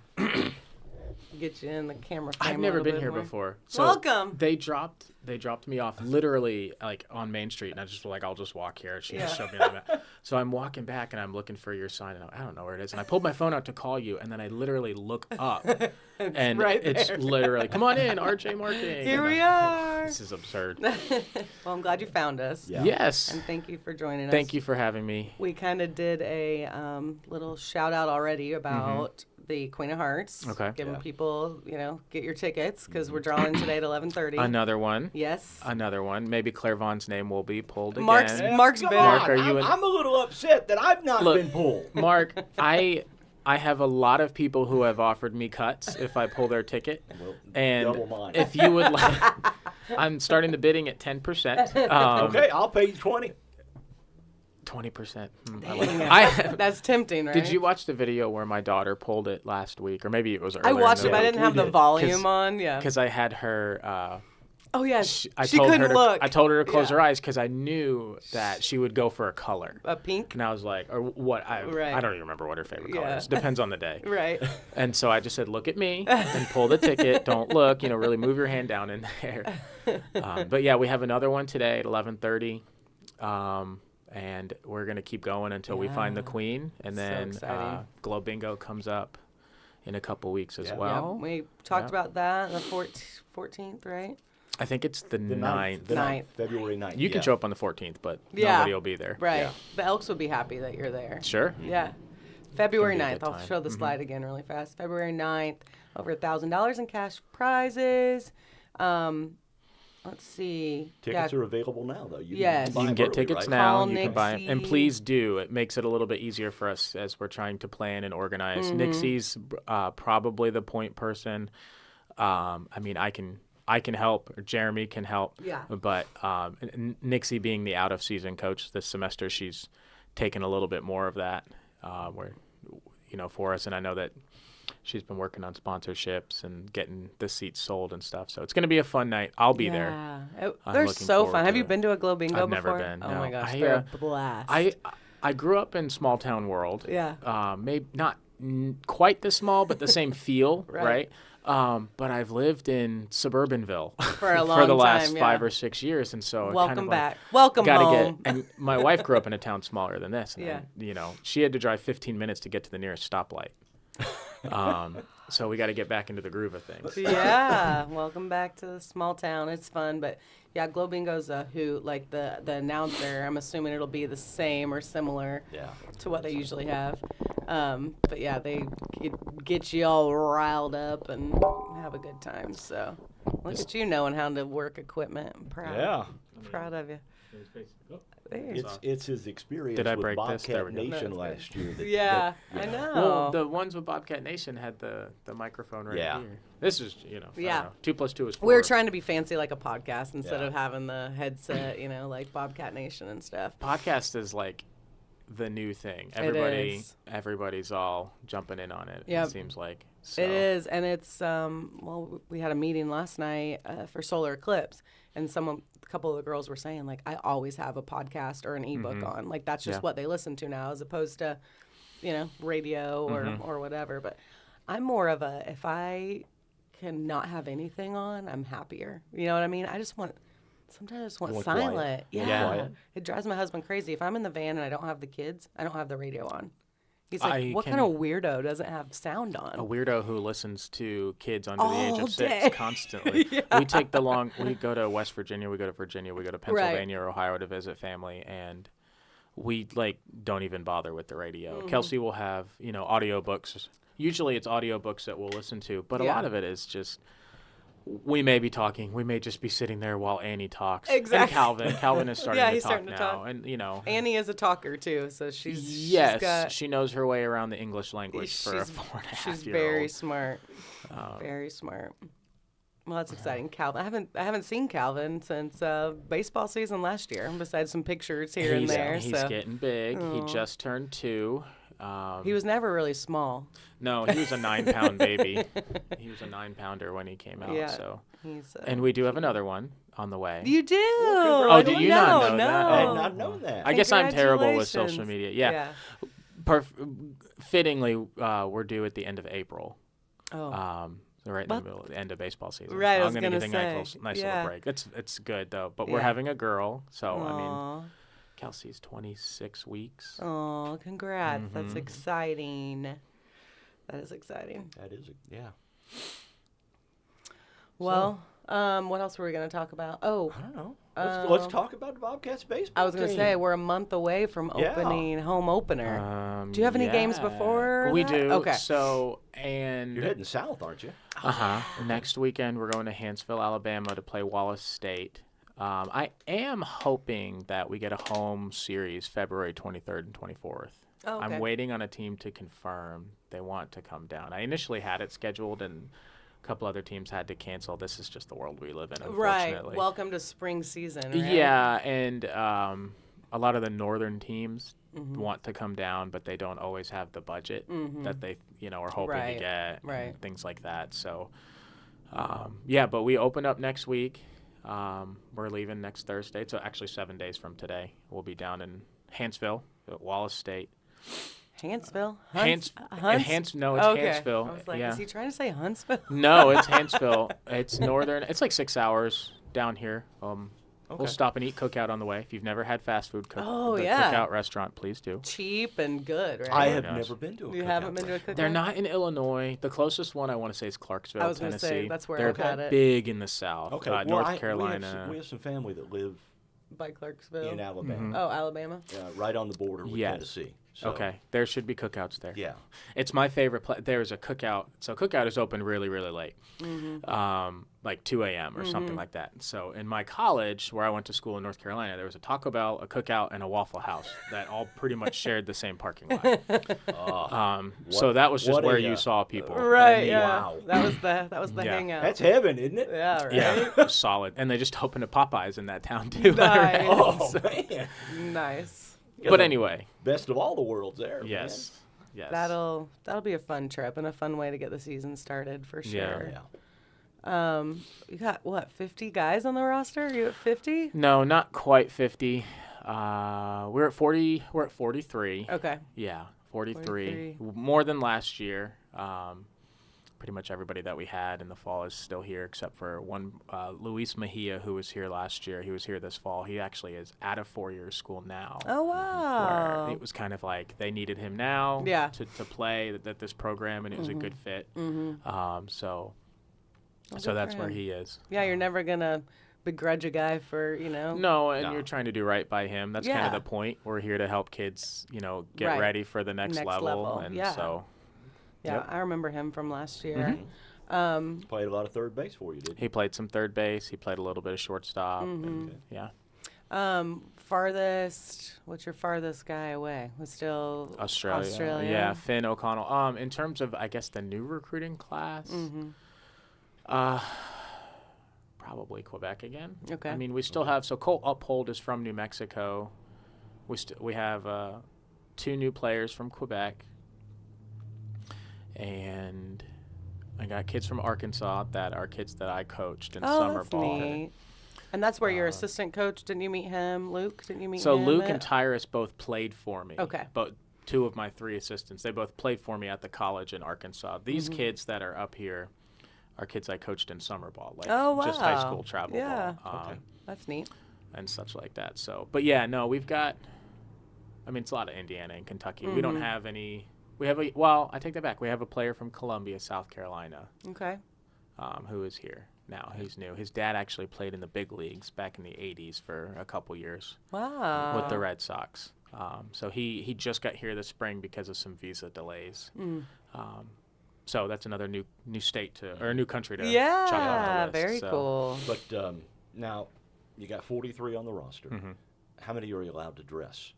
B: get you in the camera frame.
C: I've never
B: a little
C: been
B: bit
C: here
B: more.
C: before. So
B: Welcome.
C: They dropped me off literally like on Main Street, and I just was like, I'll just walk here. She just showed me on the map. So I'm walking back, and I'm looking for your sign, and I don't know where it is. And I pulled my phone out to call you, and then I literally look up, and it's literally, come on in, RJ Marketing.
B: Here we are.
C: This is absurd.
B: Well, I'm glad you found us.
A: Yeah.
C: Yes.
B: And thank you for joining us.
C: Thank you for having me.
B: We kind of did a little shout out already about the Queen of Hearts.
C: Okay.
B: Giving people, get your tickets because we're drawing today at 11:30.
C: Another one.
B: Yes.
C: Another one. Maybe Claire Vaughn's name will be pulled again.
B: Mark's
A: Come
B: been.
A: on,
C: Mark, are you in?
A: I'm a little upset that I've not been pulled.
C: Mark, I have a lot of people who have offered me cuts if I pull their ticket.
A: Well,
C: And
A: double mine.
C: if you would like, I'm starting the bidding at 10%.
A: Okay, I'll pay you 20.
C: 20%.
B: That's tempting, right?
C: Did you watch the video where my daughter pulled it last week? Or maybe it was earlier.
B: I watched
C: in
B: it,
C: the
B: but I
C: week.
B: didn't have the volume on. Yeah.
C: Because I had her.
B: Oh, yeah.
C: I
B: she
C: told
B: couldn't
C: her
B: look.
C: I told her to close
B: Yeah.
C: her eyes because I knew that she would go for a color.
B: A pink?
C: And I was like, or what?
B: Right.
C: I don't even remember what her favorite color
B: Yeah.
C: is. Depends on the day.
B: Right.
C: And so I just said, look at me and pull the ticket. Don't look, really move your hand down in there. But yeah, we have another one today at 11:30. And we're going to keep going until we find the queen. And
B: So
C: then
B: exciting.
C: Globe Bingo comes up in a couple weeks as
A: Yeah.
C: well.
B: Yep, we talked about that the 14th, right?
C: I think it's the 9th.
A: The 9th.
B: 9th.
A: February 9th.
C: You can show up on the 14th, but
B: Yeah.
C: nobody will be there.
B: Right.
A: Yeah.
B: The Elks would be happy that you're there.
C: Sure.
B: Yeah. February
C: be a
B: 9th.
C: good
B: I'll
C: time.
B: show the slide again really fast. February 9th. Over $1,000 in cash prizes. Let's see.
A: Tickets are available now, though. You
B: Yes.
A: can buy
C: You can
A: them
C: get
A: early,
C: tickets
A: right?
C: now.
B: Call
C: You can buy 'em. And
B: Nixie.
C: please do. It makes it a little bit easier for us as we're trying to plan and organize. Nixie's probably the point person. I mean, I can help, or Jeremy can help.
B: Yeah.
C: But Nixie being the out-of-season coach this semester, she's taken a little bit more of that for us. And I know that she's been working on sponsorships and getting the seats sold and stuff. So it's going to be a fun night. I'll be there.
B: They're
C: looking
B: so
C: forward
B: fun.
C: to
B: Have you
C: it.
B: been to a Globe Bingo
C: I've
B: before?
C: never been.
B: Oh
C: No.
B: my gosh,
C: I,
B: they're a blast.
C: I grew up in small town world.
B: Yeah.
C: Maybe not quite this small, but the same feel,
B: Right.
C: right? But I've lived in Suburbanville
B: For a long
C: for the last
B: time,
C: 5
B: yeah.
C: or 6 years, and so I
B: Welcome
C: kind of
B: back. Welcome
C: gotta
B: home.
C: And my wife grew up in a town smaller than this. And
B: Yeah.
C: she had to drive 15 minutes to get to the nearest stoplight. So we got to get back into the groove of things.
B: Yeah, welcome back to the small town. It's fun, but yeah, Globe Bingo's a hoot. Like the announcer, I'm assuming it'll be the same or similar to what they usually have. But yeah, they get you all riled up and have a good time. So look at you knowing how to work equipment. I'm proud.
A: Yeah.
B: Proud of you. There.
A: It's his experience
C: Did I
A: with
C: break this? There
A: Bobcat
C: we go.
A: Nation
B: No, it's
A: last year.
B: Yeah,
A: that,
B: I know.
C: Well, the ones with Bobcat Nation had the microphone right
A: Yeah.
C: here. This is, I don't
B: Yeah.
C: know. 2 + 2 is 4.
B: We were trying to be fancy like a podcast instead
A: Yeah.
B: of having the headset, like Bobcat Nation and stuff.
C: Podcast is like the new thing.
B: is.
C: Everybody's all jumping in on it.
B: Yep.
C: It seems like. So.
B: It is, and it's we had a meeting last night for solar eclipse, and a couple of the girls were saying like I always have a podcast or an ebook on, like that's just what they listen to now as opposed to, radio or whatever. But I'm more of a if I can not have anything on, I'm happier. You know what I mean? Sometimes I just want
A: want
B: silent.
A: quiet. You
B: Yeah.
A: want quiet?
B: It drives my husband crazy. If I'm in the van and I don't have the kids, I don't have the radio on. He's like,
C: I
B: what
C: can-
B: kind of weirdo doesn't have sound on?
C: A weirdo who listens to kids under the age
B: All
C: of 6
B: day.
C: constantly. We go to West Virginia, we go to Pennsylvania or Ohio to visit family, and we don't even bother with the radio. Kelsey will have, audiobooks. Usually it's audiobooks that we'll listen to, but a lot of it is just we may be talking. We may just be sitting there while Annie talks.
B: Exactly.
C: And Calvin is starting
B: Yeah,
C: to
B: he's
C: talk
B: starting to
C: now.
B: talk.
C: And,
B: Annie is a talker too, so she's
C: yes,
B: she's got,
C: she knows her way around the English language for a
B: she's
C: 4.5-year-old.
B: she's very smart, very smart. Well, that's exciting, Calvin. I haven't seen Calvin since baseball season last year. Besides some pictures here and there,
C: He's
B: so
C: getting big. He just turned 2.
B: he was never really small.
C: No, he was a 9-pound baby. He was a 9-pounder when he came out.
B: Yeah,
C: So,
B: he's.
C: and we do have another one on the way.
B: You do?
A: Oh,
C: did you not know that?
A: I did
C: Oh.
A: not know that.
C: I guess I'm terrible with social
B: Congratulations.
C: media. Yeah. Fittingly, we're due at the end of April.
B: Oh.
C: So right in the middle, the end of baseball season.
B: Right, I
C: I'm
B: was
C: going to
B: gonna
C: get a
B: say,
C: nice
B: yeah.
C: little break. It's good though. But we're
B: Yeah.
C: having a girl, so I mean,
B: Aw.
C: Kelsey's 26 weeks.
B: Oh, congrats. That's
C: Mhm.
B: exciting. That is exciting.
A: That is, yeah.
B: Well, what else were we going to talk about? Oh,
A: I don't know. Let's talk about the Bobcats baseball
B: I was going to
A: team.
B: say, we're a month away from opening home opener. Do you have any games before
C: We
B: that?
C: do.
B: Okay.
C: So, and
A: You're heading south, aren't you?
C: next weekend we're going to Hanceville, Alabama to play Wallace State. I am hoping that we get a home series February 23rd and 24th.
B: Oh, okay.
C: I'm waiting on a team to confirm they want to come down. I initially had it scheduled, and a couple other teams had to cancel. This is just the world we live in, unfortunately.
B: Right. Welcome to spring season, right?
C: Yeah, and a lot of the northern teams want to come down, but they don't always have the budget that they, are hoping to get, and things like that. So, but we open up next week. We're leaving next Thursday, so actually 7 days from today. We'll be down in Hanceville at Wallace State.
B: Hanceville?
C: No, it's Hanceville.
B: I was like,
C: yeah.
B: is he trying to say Huntsville?
C: No, it's Hanceville. It's northern. It's like 6 hours down here. We'll stop and eat cookout on the way. If you've never had fast food cookout restaurant, please do.
B: Cheap and good, right?
A: I have never been to a cookout.
B: You haven't been to a cookout?
C: They're not in Illinois. The closest one I want to say is Clarksville,
B: I was going to
C: Tennessee.
B: say, that's where
C: They're
B: I've had it.
C: big in the South.
A: Okay,
C: North Carolina.
A: We have some family that live
B: By Clarksville?
A: in Alabama.
B: Oh, Alabama?
A: Right on the border with Tennessee. So,
C: Okay, there should be cookouts there.
A: Yeah.
C: It's my favorite place. There's a cookout. So cookout is open really, really late, like 2 a.m. or something like that. So in my college, where I went to school in North Carolina, there was a Taco Bell, a cookout, and a Waffle House that all pretty much shared the same parking lot. So that was just where you saw people.
B: Right, yeah.
A: Wow.
B: That was the hangout.
A: That's heaven, isn't it?
B: Yeah, right?
C: Yeah, solid. And they just opened a Popeyes in that town, too.
B: Nice.
A: Oh, man.
B: Nice.
C: But anyway.
A: Best of all the worlds there.
C: Yes. Yes.
B: That'll be a fun trip and a fun way to get the season started for sure.
A: Yeah.
B: You got what, 50 guys on the roster? Are you at 50?
C: No, not quite 50. We're at 40. We're at 43.
B: Okay.
C: Yeah, 43. More than last year. Pretty much everybody that we had in the fall is still here, except for one, Luis Mejia, who was here last year. He was here this fall. He actually is at a 4-year school now.
B: Oh, wow.
C: Where it was kind of like they needed him now to play that this program, and it was a good fit. So that's where he is.
B: Yeah, you're never going to begrudge a guy for,
C: No, and you're trying to do right by him. That's kind of the point. We're here to help kids, get ready for the next level. And so...
B: Yeah, I remember him from last year.
A: Played a lot of third base for you, didn't he?
C: He played some third base. He played a little bit of shortstop. And,
B: What's your farthest guy away? Was still
C: Australia. Yeah, Finn O'Connell. In terms of, I guess, the new recruiting class, probably Quebec again.
B: Okay.
C: I mean, we still have, so Colt Uphold is from New Mexico. We have 2 new players from Quebec. And I got kids from Arkansas that are kids that I coached in summer
B: that's
C: ball.
B: Neat. And that's where your assistant coach, didn't you meet him? Luke, didn't you meet him?
C: So Luke and Tyrus both played for me.
B: Okay.
C: But 2 of my 3 assistants, they both played for me at the college in Arkansas. These kids that are up here are kids I coached in summer ball, like just high school travel ball.
B: Okay. That's neat.
C: And such like that. So, but yeah, no, we've got, I mean, it's a lot of Indiana and Kentucky. We don't have any. I take that back. We have a player from Columbia, South Carolina.
B: Okay.
C: Who is here now. He's new. His dad actually played in the big leagues back in the 80s for a couple years.
B: Wow.
C: With the Red Sox. So he just got here this spring because of some visa delays. So that's another new state or a new country to chop off the list.
B: Very cool.
A: But now you got 43 on the roster. How many are you allowed to dress?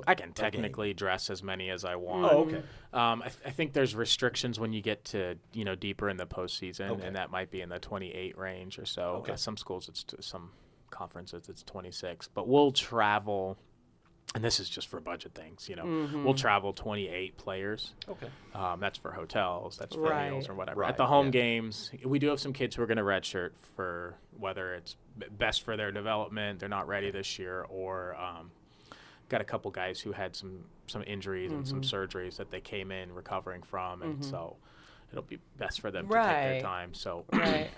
C: I can technically dress as many as I want.
A: Oh, okay.
C: I think there's restrictions when you get to deeper in the postseason, and that might be in the 28 range or so.
A: Okay.
C: Some schools, some conferences, it's 26. But we'll travel, and this is just for budget things. We'll travel 28 players.
A: Okay.
C: That's for hotels. That's for meals or whatever.
A: Right,
C: At the home games, we do have some kids who are going to redshirt for whether it's best for their development, they're not ready this year, or got a couple guys who had some injuries and some surgeries that they came in recovering from, and so it'll be best for them to take their
B: Right.
C: time. So,
B: Right.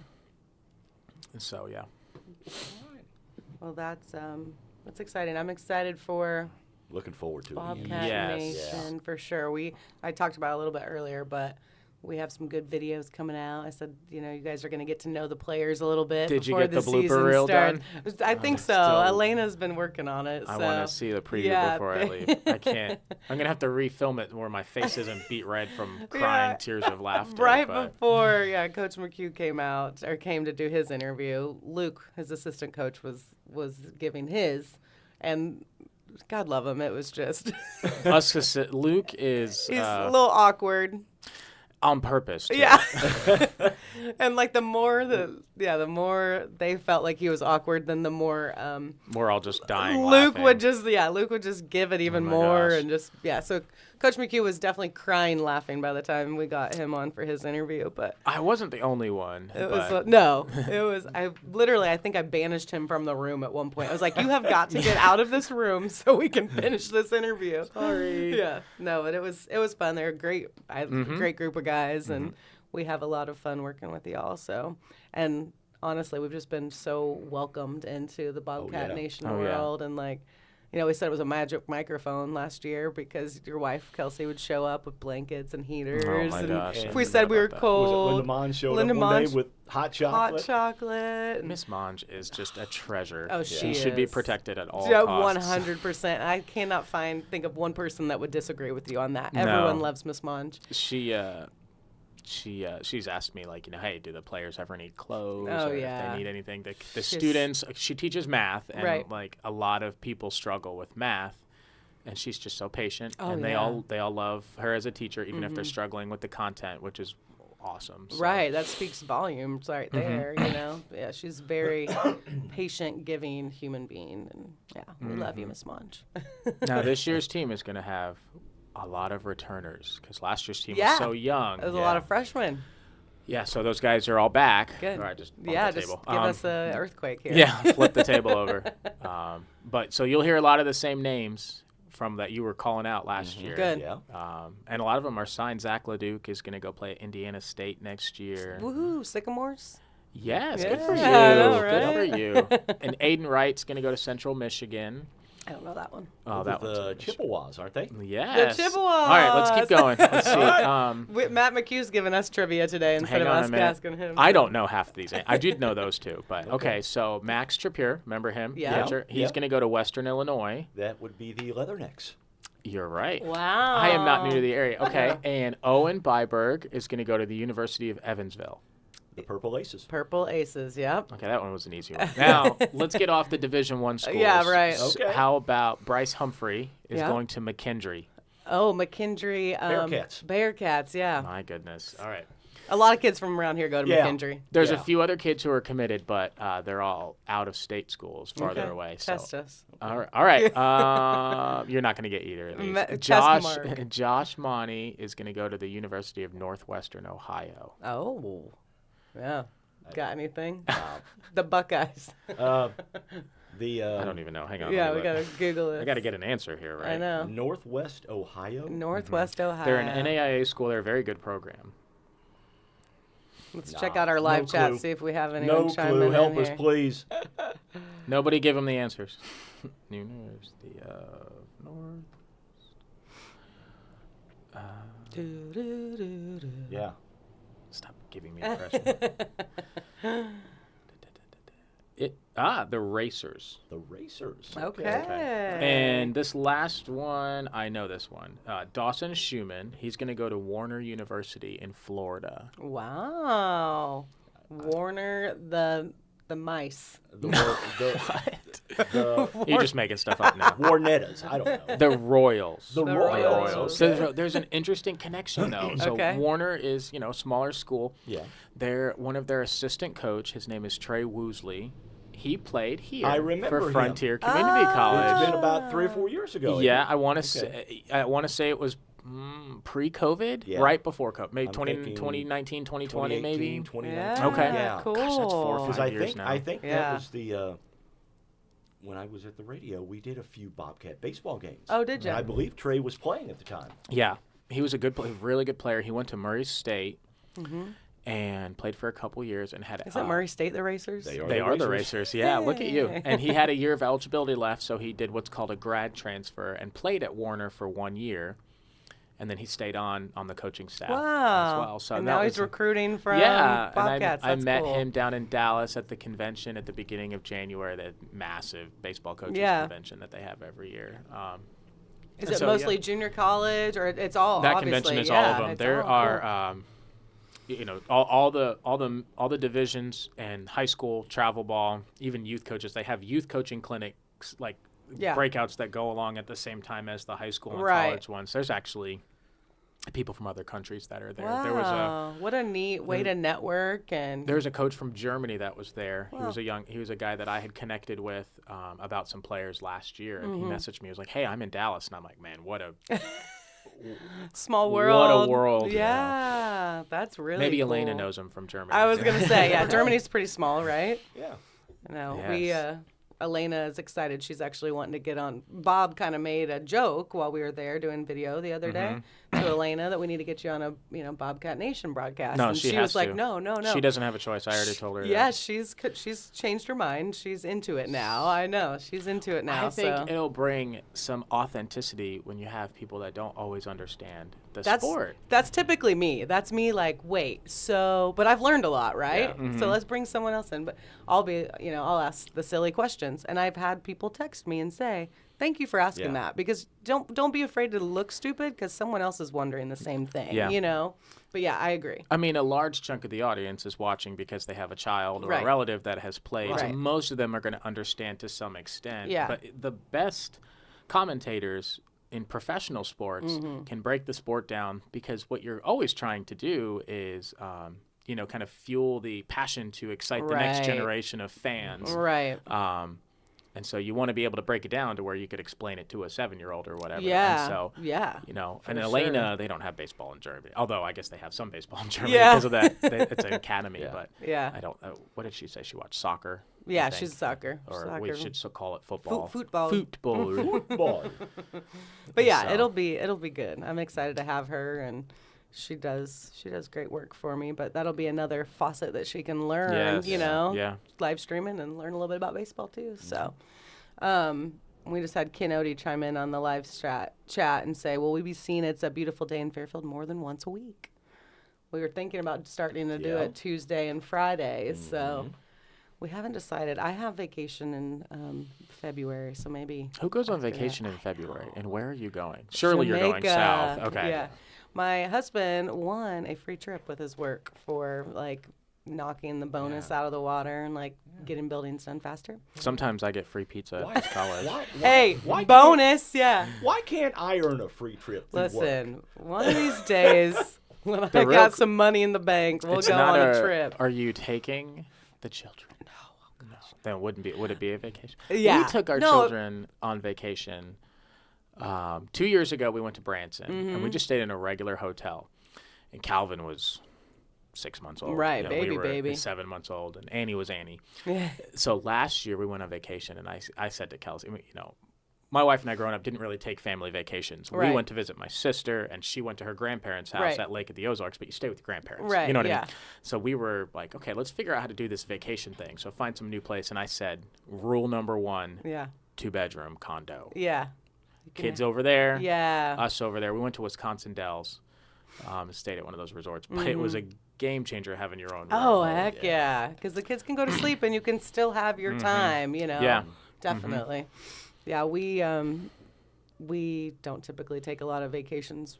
C: so yeah.
B: Well, that's exciting. I'm excited for
A: Looking forward to it.
B: Bobcat
C: Yes.
B: Nation for sure. I talked about it a little bit earlier, but we have some good videos coming out. I said, you guys are going to get to know the players a little bit.
C: Did you
B: before
C: get the blooper
B: season
C: reel
B: starts.
C: done?
B: I think so.
A: Still-
B: Elena's been working on it.
C: I
B: so.
C: want to see the preview
B: Yeah.
C: before I leave. I can't. I'm gonna have to refilm it where my face isn't beat red from crying
B: Yeah.
C: tears of laughter.
B: Right
C: but-
B: before, Coach McCue came to do his interview. Luke, his assistant coach, was giving his, and God love him, it was just
C: Luke is
B: he's a little awkward.
C: on purpose. Too.
B: Yeah. And like the more they felt like he was awkward, then the more
C: We're all just dying.
B: Luke
C: laughing.
B: would just give it even
C: my
B: more
C: gosh.
B: and just so Coach McCue was definitely crying laughing by the time we got him on for his interview, but
C: I wasn't the only one.
B: it
C: but-
B: was I think I banished him from the room at one point. I was like, you have got to get out of this room so we can finish this interview.
C: Sorry.
B: Yeah. No, but it was fun. They're a great great group of guys and we have a lot of fun working with y'all. So, and honestly, we've just been so welcomed into the Bobcat
A: yeah.
B: Nation
C: Oh, yeah.
B: world and like we said it was a magic microphone last year because your wife, Kelsey, would show up with blankets and heaters.
C: Oh, my
B: and
C: gosh.
B: If
C: I
B: we
C: forgot
B: said we were
C: about that.
B: cold.
A: Was it Linda Mon showed
B: Linda
A: up one day
B: Monge-
A: with hot chocolate?
B: hot chocolate. and-
C: Miss Monge is just a treasure.
B: Oh,
C: she
B: she
C: should be
B: is.
C: protected at all
B: Yeah,
C: costs.
B: 100%. I cannot think of one person that would disagree with you on that.
C: No.
B: Everyone loves Miss Monge.
C: She's asked me like, hey, do the players ever need clothes?
B: Oh,
C: or
B: yeah.
C: if they need anything. The
B: She's-
C: students, she teaches math, and
B: Right.
C: like a lot of people struggle with math, and she's just so patient,
B: Oh,
C: and they
B: yeah.
C: all love her as a teacher, even if they're struggling with the content, which is awesome. So.
B: Right, that speaks volumes right there, Yeah, she's a very patient, giving human being. And yeah, we love you, Miss Monge.
C: Now this year's team is going to have a lot of returners because last year's team
B: Yeah.
C: was so young.
B: There's a lot of freshmen.
C: Yeah, so those guys are all back.
B: Good.
C: All right, just bump
B: Yeah,
C: the
B: just
C: table.
B: give us an earthquake here.
C: Yeah, flip the table over. But so you'll hear a lot of the same names from that you were calling out last year.
B: Good.
A: Yeah.
C: And a lot of them are signed. Zach LeDuc is going to go play at Indiana State next year.
B: Woohoo, Sycamores.
C: Yes, good for you.
B: Yeah, I know,
C: Good for
B: right?
C: you. And Aiden Wright's going to go to Central Michigan.
B: I don't know that one.
C: Oh,
A: With
C: that
A: the
C: one's
A: Chippewas, aren't they?
C: Yes.
B: Chippewas.
C: All right, let's keep going. Let's see.
B: Matt McHugh's giving us trivia today instead
C: Hang
B: of
C: on a
B: us
C: minute.
B: asking him.
C: I don't know half of these. I did know those two, but okay. So Max Trappier, remember him?
B: Yeah.
C: Pitcher? He's
A: Yeah.
C: going to go to Western Illinois.
A: That would be the Leathernecks.
C: You're right.
B: Wow.
C: I am not new to the area. Okay, and Owen Byberg is going to go to the University of Evansville.
A: The Purple Aces.
B: Purple Aces, yep.
C: Okay, that one was an easy one. Now let's get off the Division I schools.
B: Yeah, right.
A: Okay.
C: How about Bryce Humphrey is
B: Yeah.
C: going to McKendree?
B: Oh, McKendree.
A: Bearcats.
B: Bearcats, yeah.
C: My goodness. All right.
B: A lot of kids from around here go to
A: Yeah.
B: McKendree.
C: There's a
A: Yeah.
C: few other kids who are committed, but they're all out of state schools, farther
B: Okay.
C: away. So.
B: Test us.
C: All right. All right. You're not going to get either of these.
B: Test
C: Josh
B: mark.
C: Josh Monty is going to go to the University of Northwestern Ohio.
B: Oh, yeah. Got anything? The Buckeyes.
A: The
C: I don't even know. Hang on.
B: Yeah,
C: let
B: we
C: me
B: got
C: look.
B: to Google it.
C: I got to get an answer here, right?
B: I know.
A: Northwest Ohio.
B: Northwest Ohio.
C: They're an NAIA school. They're a very good program.
B: Let's
A: Nah,
B: check out our
A: no
B: live chat,
A: clue.
B: see if we have anyone
A: No
B: chiming
A: clue.
B: in
A: Help us,
B: here.
A: please.
C: Nobody give them the answers. University of North.
B: Do-do-do-do.
A: Yeah.
C: Stop giving me impression. The Racers.
A: The Racers.
B: Okay.
C: And this last one, I know this one. Dawson Schumann. He's going to go to Warner University in Florida.
B: Wow. Warner, the mice.
C: You're just making stuff up now.
A: Warnettas. I don't know.
C: The Royals.
A: The
B: Royals.
A: Royals.
C: So there's an interesting connection, though. So
B: Okay.
C: Warner is, smaller school.
A: Yeah.
C: One of their assistant coach, his name is Trey Woosley. He played here
A: I remember
C: for
A: him.
C: Frontier Community College.
A: It's been about 3 or 4 years ago.
C: Yeah,
A: isn't it?
C: I want to say it was pre-COVID,
A: Yeah.
C: right before COVID, maybe
A: I'm
C: 2019, 2020, maybe.
A: 2019.
B: Yeah,
C: Okay.
A: Yeah.
B: cool.
C: Gosh, that's 4 or 5
A: Because I
C: years
A: think
C: now.
A: that
B: Yeah.
A: was the when I was at the radio, we did a few Bobcat baseball games.
B: Oh, did
A: And
B: ya?
A: I believe Trey was playing at the time.
C: Yeah, he was a good, really good player. He went to Murray State, and played for a couple years and had.
B: Isn't Murray State the Racers?
A: They
C: They are the Racers. Yeah, look at you. And he had a year of eligibility left, so he did what's called a grad transfer and played at Warner for 1 year. And then he stayed on the coaching staff as well. So
B: and now he's recruiting from Bobcats.
C: And I met
B: cool.
C: him down in Dallas at the convention at the beginning of January, that massive baseball coaches convention that they have every year.
B: Is it mostly junior college, or it's all?
C: That
B: obviously,
C: convention is all of them. There
B: are,
C: all the divisions and high school, travel ball, even youth coaches. They have youth coaching clinics, like breakouts that go along at the same time as the high school and college ones. There's actually people from other countries that are there.
B: Wow.
C: There was
B: what a neat way to network. And
C: there was a coach from Germany that was there. Wow. He was a guy that I had connected with about some players last year, and he messaged me. He was like, "Hey, I'm in Dallas," and I'm like, "Man, what a
B: small world!
C: What a world!"
B: Yeah, that's really
C: maybe
B: cool.
C: Elena knows him from Germany.
B: I was gonna say, yeah, Germany's pretty small, right?
A: Yeah.
B: No,
C: yes.
B: Elena is excited. She's actually wanting to get on. Bob kind of made a joke while we were there doing video the other day to Elena that we need to get you on a Bobcat Nation broadcast.
C: No,
B: and
C: she
B: she
C: has
B: was like,
C: to.
B: no.
C: She doesn't have a choice. I already told her.
B: Yeah,
C: that.
B: she's changed her mind. She's into it now. I know she's into it now.
C: I think it'll bring some authenticity when you have people that don't always understand the sport.
B: That's typically me. That's me. Like, wait, but I've learned a lot, right?
C: Yeah.
B: So let's bring someone else in. But I'll ask the silly questions, and I've had people text me and say, "Thank you for asking that," because don't be afraid to look stupid, because someone else is wondering the same thing.
C: Yeah.
B: But yeah, I agree.
C: I mean, a large chunk of the audience is watching because they have a child or a relative that has played. So most of them are going to understand to some extent.
B: Yeah.
C: But the best commentators in professional sports can break the sport down, because what you're always trying to do is, kind of fuel the passion to excite the next generation of fans.
B: Right.
C: And so you want to be able to break it down to where you could explain it to a 7-year-old or whatever.
B: Yeah.
C: And so, and Elena, they don't have baseball in Germany. Although I guess they have some baseball in Germany because of that. It's an academy. But I don't know. What did she say? She watched soccer?
B: Yeah, she's soccer.
C: Or we should call it football.
B: Football.
A: Football.
B: But yeah, it'll be good. I'm excited to have her, and she does great work for me. But that'll be another faucet that she can learn. Live streaming and learn a little bit about baseball too. So, we just had Ken Odie chime in on the live chat and say, "Will we be seeing It's a Beautiful Day in Fairfield more than once a week?" We were thinking about starting to do it Tuesday and Fridays. So. We haven't decided. I have vacation in February, so maybe.
C: Who goes on vacation in February, and where are you going? Surely you're going south. Okay.
B: Yeah. My husband won a free trip with his work for knocking the bonus out of the water and getting buildings done faster.
C: Sometimes I get free pizza at college.
B: Why bonus, yeah.
A: Why can't I earn a free trip?
B: Listen, one of these days when I got some money in the bank, we'll go on a trip.
C: Are you taking the children? No. Then would it be a vacation?
B: Yeah.
C: We took our children on vacation 2 years ago. We went to Branson, and we just stayed in a regular hotel. And Calvin was 6 months old.
B: Right, baby.
C: 7 months old, and Annie was Annie. Yeah. So last year we went on vacation, and I said to Kelsey, my wife and I growing up didn't really take family vacations. Right. We went to visit my sister, and she went to her grandparents' house at Lake of the Ozarks, but you stay with your grandparents.
B: Right,
C: you know what I mean? So we were like, okay, let's figure out how to do this vacation thing. So find some new place. And I said, rule number 1, 2-bedroom condo.
B: Yeah.
C: Kids over there.
B: Yeah.
C: Us over there. We went to Wisconsin Dells, stayed at one of those resorts. But it was a game changer having your own room.
B: Oh, heck yeah. Because the kids can go to sleep, and you can still have your time, Yeah. Definitely. Yeah, we don't typically take a lot of vacations,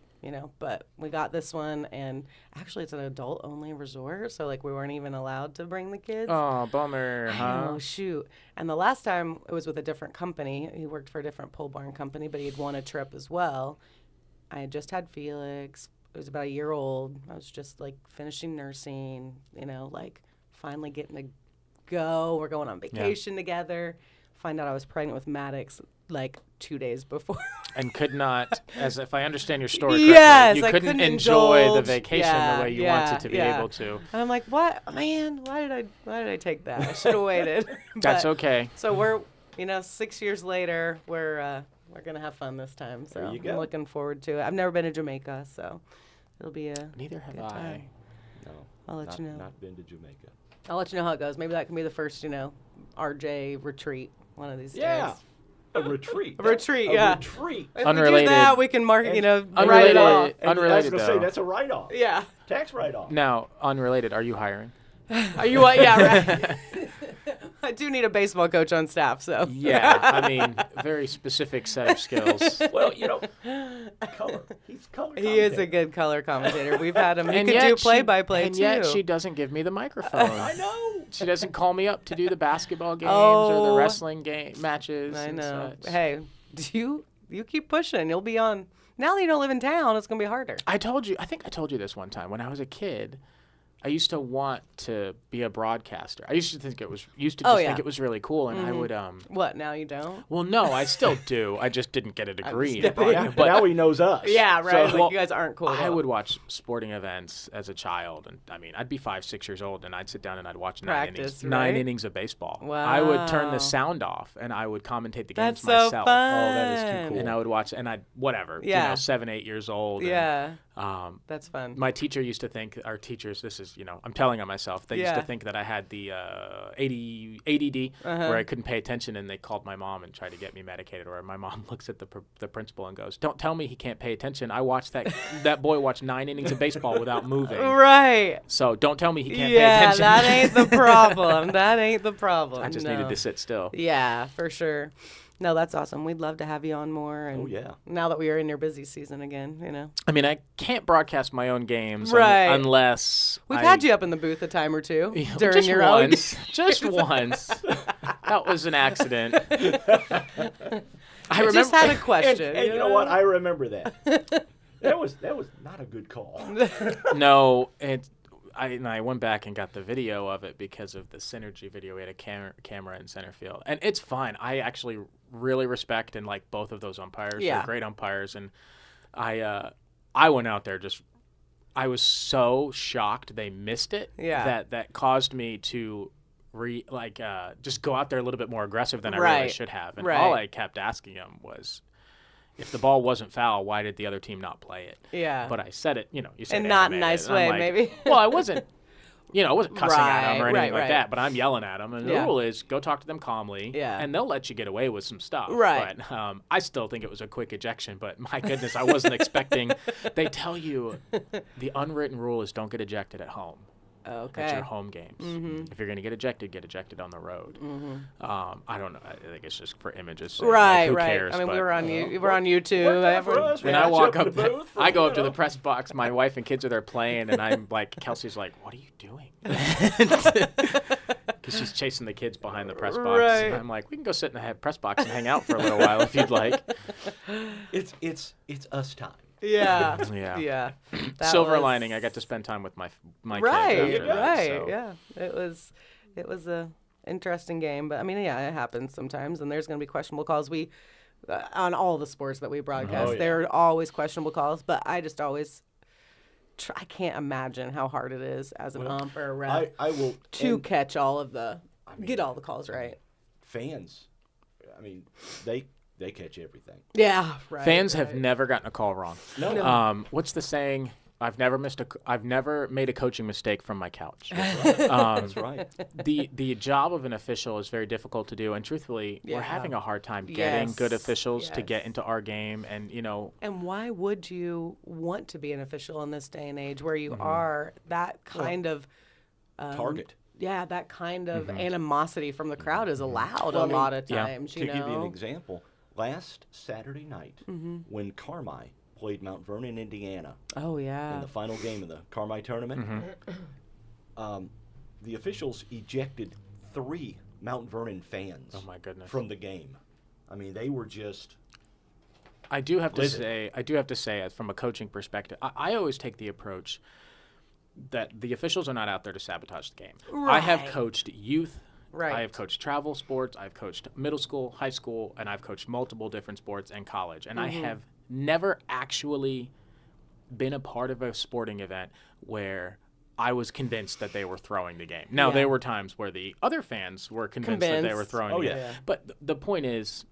B: but we got this one, and actually it's an adult-only resort, so we weren't even allowed to bring the kids.
C: Oh, bummer, huh?
B: Oh, shoot. And the last time it was with a different company. He worked for a different pole barn company, but he'd won a trip as well. I had just had Felix. It was about a year old. I was just finishing nursing, finally getting to go. We're going on vacation together. Find out I was pregnant with Maddox 2 days before.
C: And could not, as if I understand your story correctly,
B: yes,
C: you
B: I
C: couldn't enjoy the vacation the way you wanted to be able to.
B: And I'm like, what, man? Why did I take that? I should have waited.
C: That's okay.
B: So we're 6 years later, we're gonna have fun this time. So I'm looking forward to it. I've never been to Jamaica, so it'll be a
C: Neither have
B: good
C: I.
B: time.
A: No.
B: I'll let you know.
A: Not been to Jamaica.
B: I'll let you know how it goes. Maybe that can be the first, RJ retreat one of these
A: Yeah.
B: days.
A: A retreat.
B: A retreat,
A: A
B: yeah.
A: retreat.
B: If
C: Unrelated.
B: we do that, we can mark, write it
C: Unrelated.
B: off.
A: And I was
C: Unrelated,
A: going to say,
C: though.
A: that's a write-off.
B: Yeah.
A: Tax write-off.
C: Now, unrelated, are you hiring?
B: Are you what? Yeah, right. I do need a baseball coach on staff, so.
C: Yeah, I mean, very specific set of skills.
A: Well, color. He's color.
B: He is a good color commentator. We've had him. He
C: And
B: can
C: yet
B: do
C: she-
B: play-by-play,
C: and
B: too.
C: yet she doesn't give me the microphone.
A: I know.
C: She doesn't call me up to do the basketball games or the
B: Oh.
C: wrestling matches.
B: I
C: and
B: know.
C: such.
B: Hey, you keep pushing. You'll be on. Now that you don't live in town, it's going to be harder.
C: I think I told you this one time. When I was a kid, I used to want to be a broadcaster. I used to think it was think it was really cool, and I would
B: What, now you don't?
C: Well, no, I still do. I just didn't get a degree.
B: just
A: But now he knows us.
B: Yeah, right.
C: So-
B: You guys aren't cool.
C: I would watch sporting events as a child, and I mean, I'd be 5, 6 years old, and I'd sit down and I'd watch
B: Practice,
C: nine
B: right?
C: innings of baseball. I would turn
B: Wow.
C: the sound off, and I would commentate the games
B: That's so
C: myself.
B: fun.
A: Oh, that is too cool.
C: And I would watch, and I'd whatever,
B: Yeah.
C: 7, 8 years old.
B: Yeah,
C: And,
B: that's fun.
C: my teacher used to think, our teachers, this is, I'm telling on myself, they used
B: Yeah.
C: to think that I had the ADD, where I couldn't pay attention, and they called my mom and tried to get me medicated. Or my mom looks at the principal and goes, "Don't tell me he can't pay attention. I watched that boy watch 9 innings of baseball without moving.
B: Right.
C: So don't tell me he can't pay
B: Yeah,
C: attention."
B: that ain't the problem. That ain't the problem.
C: I just needed to sit still.
B: Yeah, for sure. No, that's awesome. We'd love to have you on more. And
A: Oh, yeah.
B: now that we are in your busy season again,
C: I mean, I can't broadcast my own games
B: Right.
C: unless
B: We've
C: I-
B: had you up in the booth a time or two
C: Yeah,
B: during
C: just
B: your
C: once, just once. That was an accident.
B: I just had a question.
A: And you know what? I remember that. That was not a good call.
C: No, I went back and got the video of it because of the Synergy video. We had a camera in center field, and it's fine. I actually really respect and like both of those umpires.
B: Yeah.
C: They're great umpires, and I went out there I was so shocked they missed it.
B: Yeah.
C: That caused me to just go out there a little bit more aggressive than I really
B: Right.
C: should have. And
B: Right.
C: all I kept asking him was, if the ball wasn't foul, why did the other team not play it?
B: Yeah.
C: But I said it, you said
B: And
C: it,
B: not
C: I made
B: nice
C: it, and I'm
B: way,
C: like,
B: maybe.
C: Well, I wasn't, I wasn't cussing at him or
B: Right,
C: anything
B: right,
C: like that, but I'm yelling at him. And
B: Yeah.
C: the rule is go talk to them calmly,
B: Yeah.
C: and they'll let you get away with some stuff.
B: Right.
C: But I still think it was a quick ejection, but my goodness, I wasn't expecting. They tell you the unwritten rule is don't get ejected at home.
B: Okay.
C: At your home games. If you're going to get ejected on the road. I don't know. I think it's just for images. sake.
B: Right,
C: Who
B: right.
C: cares?
B: I mean,
C: but
B: we're on YouTube.
A: Worked out for us. We
C: when I
A: got you
C: walk
A: in
C: up,
A: the booth,
C: I go up to
A: you
C: the
A: know.
C: press box. My wife and kids are there playing, and I'm like, Kelsey's like, "What are you doing?" Because she's chasing the kids behind the press box.
B: Right.
C: And I'm like, "We can go sit in the press box and hang out for a little while if you'd like."
A: It's us time.
B: Yeah.
C: Yeah.
B: Yeah. That
C: Silver
B: was-
C: lining, I got to spend time with my
B: Right.
C: kids. after that,
B: Right.
C: so.
B: Yeah. It was a interesting game, but I mean, yeah, it happens sometimes, and there's going to be questionable calls. We on all the sports that we broadcast,
A: Oh, yeah.
B: there are always questionable calls, but I just always. I can't imagine how hard it is as an ump or a ref
A: I will
B: to
A: and
B: catch all of get all the calls right.
A: fans. I mean, they catch everything.
B: Yeah, right.
C: Fans have
B: right.
C: never gotten a call wrong.
A: No.
C: What's the saying? I've never made a coaching mistake from my couch.
A: That's right.
C: The job of an official is very difficult to do, and truthfully, we're
B: Yeah.
C: having a hard time getting good
B: Yes.
C: officials to
B: Yes.
C: get into our game, and
B: And why would you want to be an official in this day and age where you are that kind of
A: Target.
B: yeah, that kind of animosity from the crowd is allowed
A: Well, I
B: a
A: mean,
B: lot of
C: yeah.
B: times,
A: To
B: you
A: give you an
B: know.
A: example, last Saturday night when Carmi played Mount Vernon, Indiana,
B: Oh yeah.
A: in the final game of the Carmi tournament, the officials ejected 3 Mount Vernon fans
C: oh my goodness.
A: from the game. I mean, they were just
C: I do have to
A: Livid.
C: say, as from a coaching perspective, I always take the approach that the officials are not out there to sabotage the game. I have
B: Right.
C: coached youth.
B: Right.
C: I have coached travel sports. I've coached middle school, high school, and I've coached multiple different sports and college. And I have never actually been a part of a sporting event where I was convinced that they were throwing the game. Now,
B: Yeah.
C: there were times where the other fans were convinced that they were
B: Convinced.
C: throwing
A: Oh,
C: the
A: yeah.
C: game. But the point is,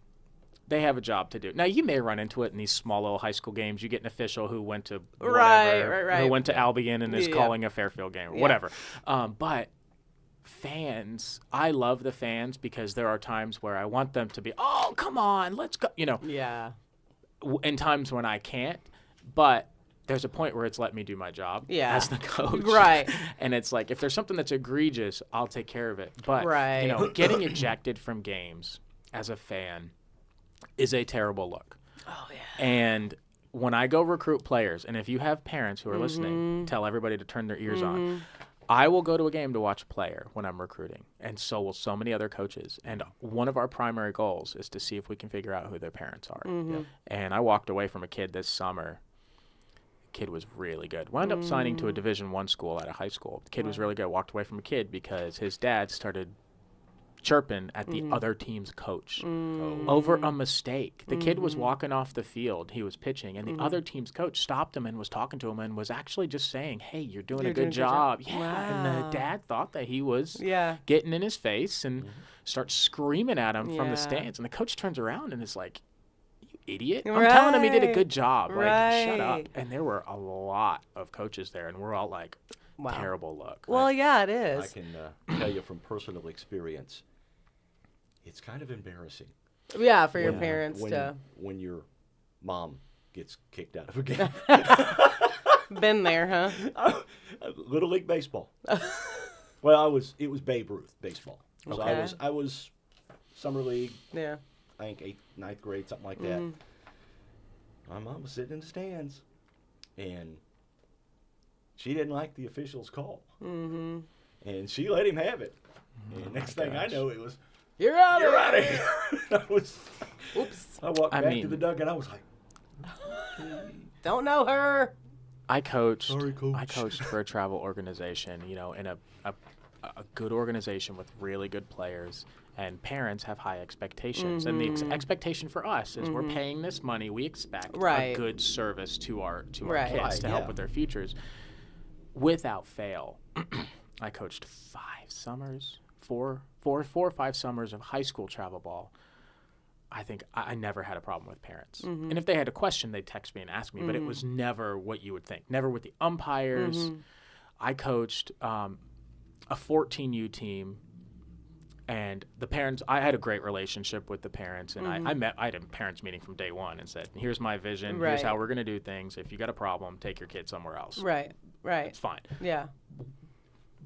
C: They have a job to do. Now, you may run into it in these small little high school games. You get an official who went to whatever,
B: right.
C: who went to Albion and is calling a Fairfield game or whatever. But fans, I love the fans because there are times where I want them to be, oh, come on, let's go.
B: Yeah.
C: In times when I can't, but there's a point where it's let me do my job as the coach.
B: Right.
C: And it's like, if there's something that's egregious, I'll take care of it. But, getting ejected from games as a fan is a terrible look.
B: Oh, yeah.
C: And when I go recruit players, and if you have parents who are listening, tell everybody to turn their ears on. I will go to a game to watch a player when I'm recruiting, and so will so many other coaches. And one of our primary goals is to see if we can figure out who their parents are. And I walked away from a kid this summer. The kid was really good. Wound up signing to a Division I school at a high school. The kid was really good. Walked away from a kid because his dad started chirping at the other team's coach over a mistake. The kid was walking off the field. He was pitching, and the other team's coach stopped him and was talking to him and was actually just saying, hey, you're doing a good job. Yeah.
B: Wow.
C: And the dad thought that he was getting in his face and starts screaming at him from the stands. And the coach turns around and is like, you idiot. I'm telling him he did a good job. Like, shut up. And there were a lot of coaches there, and we're all like, terrible look.
B: Well, yeah, it is.
A: I can tell you from personal experience, it's kind of embarrassing.
B: Yeah, for your parents
A: when your mom gets kicked out of a game.
B: Been there, huh?
A: Little League baseball. Well, it was Babe Ruth baseball. So
B: Okay.
A: I was summer league.
B: Yeah.
A: I think 8th, 9th grade, something like that. My mom was sitting in the stands, and she didn't like the official's call. And she let him have it. And next thing I know, it was, You're out of here.
B: Oops.
A: I walked back to the dugout. I was like,
B: don't know her.
C: I coached.
A: Sorry, Coach.
C: I coached for a travel organization, in a good organization with really good players, and parents have high expectations. And the expectation for us is we're paying this money. We expect a good service to our kids to help with their futures. Without fail, I coached 5 summers. 4 or 5 summers of high school travel ball. I think I never had a problem with parents. And if they had a question, they'd text me and ask me, but it was never what you would think. Never with the umpires. I coached a 14U team, and the parents, I had a great relationship with the parents, and I had a parents meeting from day one and said, here's my vision, here's how we're going to do things. If you got a problem, take your kid somewhere else.
B: Right.
C: It's fine.
B: Yeah.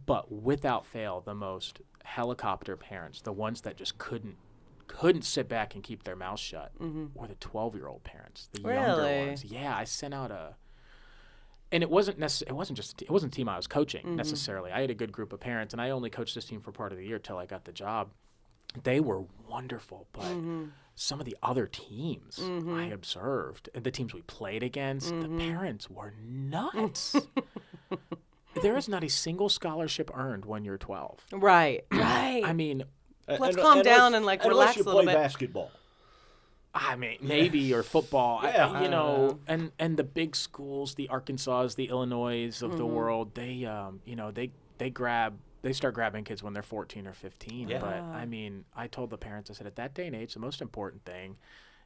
C: But without fail, the most helicopter parents, the ones that just couldn't sit back and keep their mouths shut, were the 12-year-old parents, the younger ones. Yeah, I sent out and it wasn't a team I was coaching necessarily. I had a good group of parents, and I only coached this team for part of the year till I got the job. They were wonderful, but some of the other teams I observed, and the teams we played against, the parents were nuts. There is not a single scholarship earned when you're 12.
B: Right.
C: I mean,
B: let's calm down and relax a little bit.
A: Unless you play basketball.
C: I mean, maybe, or football.
A: Yeah.
C: And the big schools, the Arkansas, the Illinois of the world, they start grabbing kids when they're 14 or 15.
A: Yeah.
C: But I mean, I told the parents, I said, at that day and age, the most important thing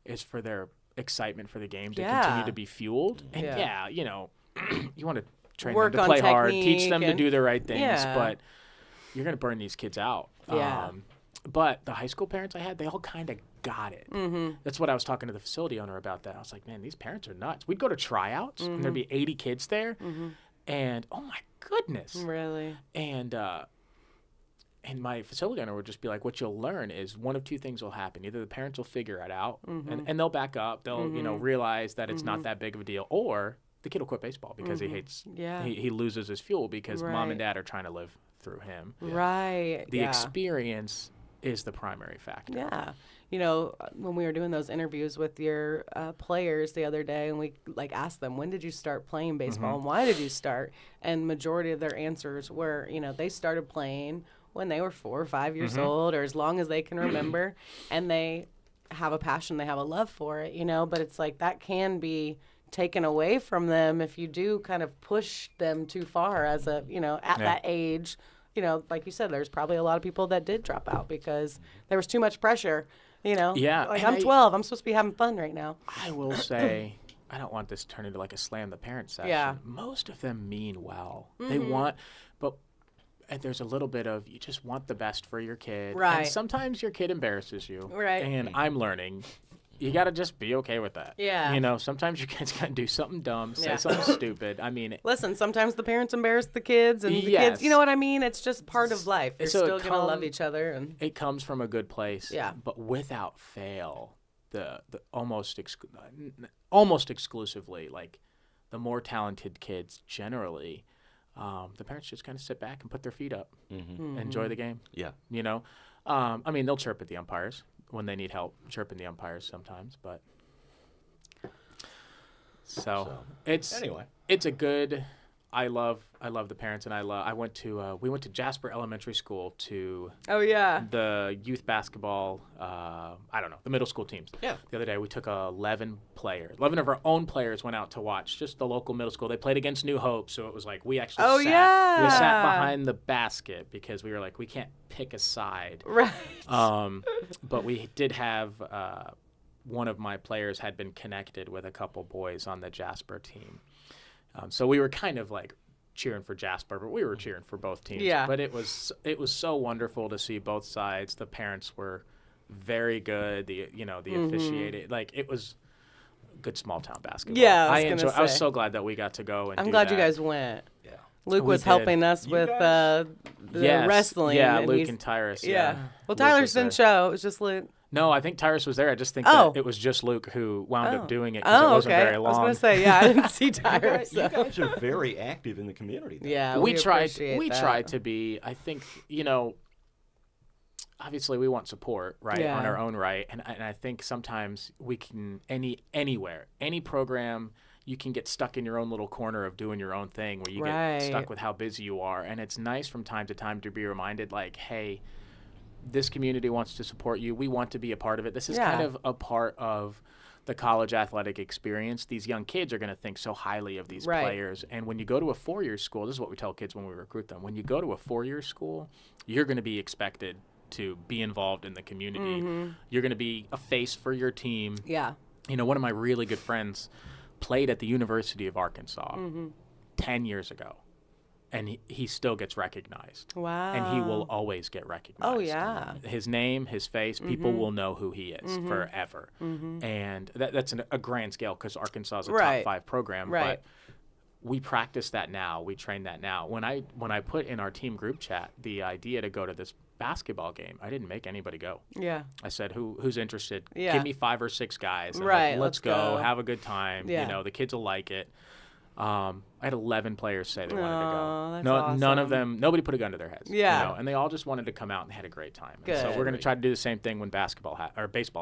C: is for their excitement for the game to continue to be fueled. And you want to train them to play hard, teach them to do the right things, but you're going to burn these kids out.
B: Yeah.
C: But the high school parents I had, they all kind of got it. That's what I was talking to the facility owner about that. I was like, man, these parents are nuts. We'd go to tryouts, and there'd be 80 kids there, and oh my goodness.
B: Really?
C: And my facility owner would just be like, what you'll learn is one of two things will happen. Either the parents will figure it out, and they'll back up. They'll realize that it's not that big of a deal, or the kid will quit baseball because he hates he loses his fuel because mom and dad are trying to live through him.
B: Right.
C: The experience is the primary factor.
B: Yeah. When we were doing those interviews with your players the other day, and we asked them, when did you start playing baseball and why did you start? And majority of their answers were, they started playing when they were 4 or 5 years old, or as long as they can remember, and they have a passion, they have a love for it, but it's like that can be taken away from them if you do kind of push them too far at that age. Like you said, there's probably a lot of people that did drop out because there was too much pressure. You know?
C: Yeah,
B: Like,
C: and
B: I'm 12. I'm supposed to be having fun right now.
C: I will say, I don't want this to turn into like a slam the parent session.
B: Yeah.
C: Most of them mean well. They want, but there's a little bit of you just want the best for your kid.
B: Right.
C: And sometimes your kid embarrasses you.
B: Right.
C: And I'm learning. You got to just be okay with that.
B: Yeah.
C: You know, sometimes your kid's going to do something dumb, say
B: Yeah.
C: something stupid. I mean,
B: Listen, sometimes the parents embarrass the kids, and the
C: Yes.
B: kids, you know what I mean? It's just part of life. You're
C: So it
B: still going to love each other. And
C: it comes from a good place.
B: Yeah.
C: But without fail, the almost exclusively, like the more talented kids generally, the parents just kind of sit back and put their feet up, enjoy the game.
A: Yeah.
C: You know, I mean, they'll chirp at the umpires when they need help, chirping the umpires sometimes, but so
A: Anyway.
C: it's a good. I love the parents, and we went to Jasper Elementary School to
B: oh, yeah.
C: the youth basketball, the middle school teams.
A: Yeah.
C: The other day we took 11 of our own players went out to watch just the local middle school. They played against New Hope, so it was like we actually we sat behind the basket because we were like, we can't pick a side.
B: Right.
C: But we did have one of my players had been connected with a couple boys on the Jasper team. So we were kind of like cheering for Jasper, but we were cheering for both teams.
B: Yeah.
C: But it was so wonderful to see both sides. The parents were very good. The officiated, like it was good small town basketball.
B: Yeah,
C: I was so glad that we got to go and
B: I'm
C: do
B: glad
C: that.
B: you guys went.
A: Yeah.
B: Luke
C: We
B: was
C: did.
B: helping us
A: You
B: with
A: guys-
B: the wrestling.
C: Yeah,
B: and
C: Luke
B: he's-
C: and Tyrus.
B: Yeah. Well,
C: Luke
B: Tyler
C: was
B: didn't
C: there.
B: show. It was just Luke.
C: No, I think Tyrus was there. I just think
B: Oh.
C: that it was just Luke who wound up doing it because it
B: Oh,
C: wasn't
B: okay.
C: very
B: I was
C: long.
B: going to say, yeah, I didn't see
A: You
B: Tyrus.
A: guys, you guys are very active in the community. Though.
B: Yeah,
C: we tried
B: appreciate that.
C: tried to be. I think obviously we want support, right,
B: Yeah.
C: on our own right, and I think sometimes we can anywhere, any program, you can get stuck in your own little corner of doing your own thing where you
B: Right.
C: get stuck with how busy you are, and it's nice from time to time to be reminded, like, hey, this community wants to support you. We want to be a part of it. This is
B: Yeah.
C: kind of a part of the college athletic experience. These young kids are going to think so highly of these
B: Right.
C: players. And when you go to a 4-year school, this is what we tell kids when we recruit them. When you go to a 4-year school, you're going to be expected to be involved in the community. You're going to be a face for your team.
B: Yeah.
C: One of my really good friends played at the University of Arkansas 10 years ago. And he still gets recognized.
B: Wow.
C: And he will always get recognized.
B: Oh, yeah.
C: His name, his face, people will know who he is forever. And that's a grand scale because Arkansas is a
B: Right.
C: top 5 program.
B: Right.
C: But we practice that now. We train that now. When I put in our team group chat the idea to go to this basketball game, I didn't make anybody go.
B: Yeah.
C: I said, who's interested?
B: Yeah.
C: Give me 5 or 6 guys. And
B: Right,
C: let's
B: let's
C: go.
B: go.
C: Have a good time.
B: Yeah.
C: The kids will like it. I had 11 players say they wanted to go.
B: That's
C: None of
B: awesome.
C: them, nobody put a gun to their heads.
B: Yeah.
C: And they all just wanted to come out and had a great time. And so
B: Good.
C: we're going to try to do the same thing when baseball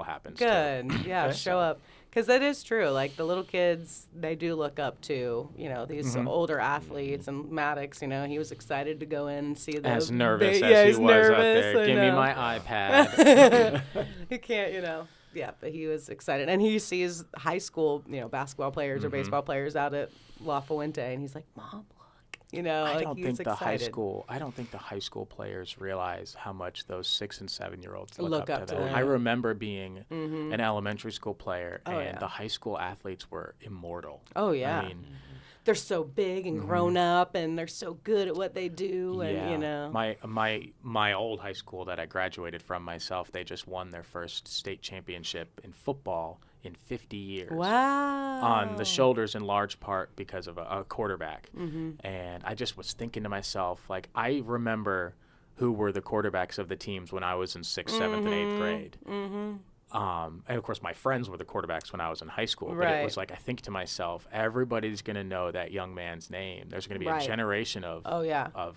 C: happens. too.
B: Good. Yeah,
A: Okay.
B: show up. Because that is true. Like, the little kids, they do look up to, these older athletes. And Maddox, he was excited to go in and see the...
C: As nervous
B: yeah,
C: as he
B: he's
C: was
B: nervous,
C: up there.
B: I
C: Give me
B: know.
C: my iPad.
B: He can't, Yeah, but he was excited. And he sees high school, basketball players or baseball players out at La Fuente. And he's like, Mom, look.
C: I
B: like,
C: don't
B: he's
C: think the
B: excited.
C: high school players realize how much those 6 and 7-year-olds
B: Look
C: look
B: up
C: up
B: to
C: to them.
B: them.
C: I remember being an elementary school player,
B: Oh,
C: and
B: yeah.
C: the high school athletes were immortal.
B: Oh, yeah.
C: I mean,
B: They're so big and grown up, and they're so good at what they do. And,
C: my old high school that I graduated from myself, they just won their first state championship in football in 50 years.
B: Wow.
C: On the shoulders in large part because of a quarterback. And I just was thinking to myself, like, I remember who were the quarterbacks of the teams when I was in 6th, 7th, and 8th grade. And of course, my friends were the quarterbacks when I was in high school. But
B: Right.
C: it was like, I think to myself, everybody's going to know that young man's name. There's going to be
B: Right.
C: a generation of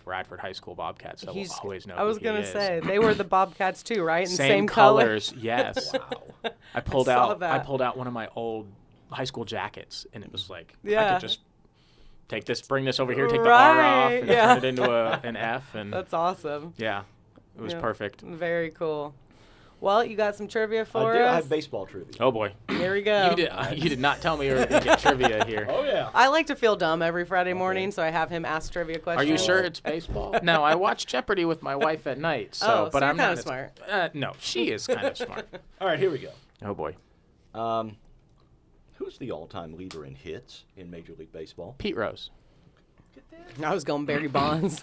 C: Radford High School Bobcats that will always know
B: I was
C: who
B: going
C: he
B: to
C: is.
B: say, they were the Bobcats too, right? And
C: Same
B: color.
C: colors, yes.
A: Wow.
C: I pulled
B: saw
C: out
B: that.
C: one of my old high school jackets, and it was like I
B: Yeah.
C: could just bring this over here, take the R off,
B: Right,
C: and
B: yeah.
C: turn it into an F, and
B: That's awesome.
C: yeah, it was
B: Yeah.
C: perfect.
B: Very cool. Well, you got some trivia for
A: I do. I
B: us?
A: have baseball trivia.
C: Oh boy.
B: Here we go.
C: You did not tell me you were going to get trivia here.
A: Oh, yeah.
B: I like to feel dumb every Friday morning, so I have him ask trivia
C: Are
B: questions.
C: you sure it's baseball? No, I watch Jeopardy with my wife at night. So,
B: Oh,
C: but
B: so
C: I'm
B: you're
C: not
B: kinda smart.
C: No, she is kind of smart.
A: All right, here we go.
C: Oh boy.
A: Who's the all-time leader in hits in Major League Baseball?
C: Pete Rose.
B: I was going Barry Bonds.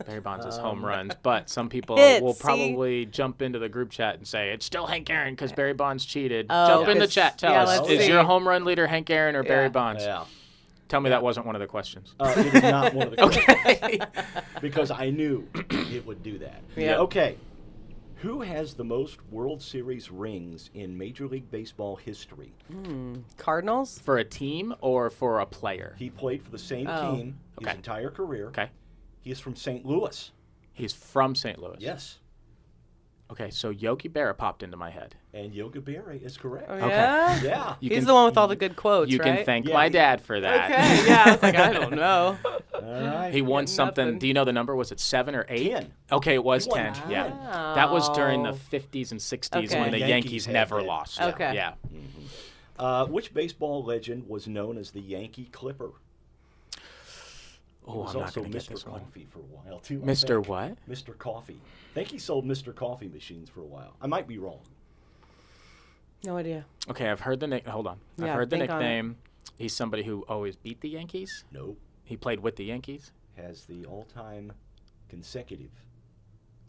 C: Barry Bonds is home runs, but some people
B: Hits,
C: will
B: see?
C: probably jump into the group chat and say it's still Hank Aaron because Barry Bonds cheated.
B: Oh,
C: Jump in the
B: 'cause-
C: chat. Tell
B: yeah,
C: us,
B: let's
C: is
B: see.
C: your home run leader Hank Aaron or Barry
B: Yeah.
C: Bonds?
A: Yeah.
C: Tell me that wasn't one of the questions.
A: It is not one of the
C: Okay.
A: because I knew it would do that.
B: Yeah.
A: Okay. Who has the most World Series rings in Major League Baseball history?
B: Cardinals?
C: For a team or for a player?
A: He played for the same
B: Oh.
A: team his
C: Okay.
A: entire career.
C: Okay.
A: He is from St. Louis.
C: He's from St. Louis.
A: Yes.
C: Okay, so Yogi Berra popped into my head.
A: And Yogi Berra is correct.
B: Oh,
C: Okay.
B: yeah?
A: Yeah.
C: You
B: He's
C: can-
B: the one with all the good quotes,
C: You
B: right?
C: can thank
A: Yeah,
C: my
A: he-
C: dad for that.
B: Okay, yeah. I was like, I don't know.
A: All right.
C: He won something.
B: nothing.
C: Do you know the number? Was it 7 or 8?
A: 10.
C: Okay, it was
A: He won
C: 10.
A: 10.
C: Yeah. That was during the
B: Wow.
C: 50s and 60s
B: Okay.
C: when the
A: The
C: Yankees
A: Yankees had
C: never
A: that.
C: lost.
B: Okay.
C: Yeah.
A: Which baseball legend was known as the Yankee Clipper?
C: Oh,
A: He was
C: I'm not
A: also
C: going to get
A: Mr.
C: this one.
A: Coffee for a while, too. I
C: Mr.
A: think.
C: what?
A: Mr. Coffee. I think he sold Mr. Coffee machines for a while. I might be wrong.
B: No idea.
C: Okay, I've heard the nick. Hold on. I've
B: Yeah,
C: heard the
B: think on it.
C: nickname. He's somebody who always beat the Yankees.
A: Nope.
C: He played with the Yankees.
A: Has the all-time consecutive.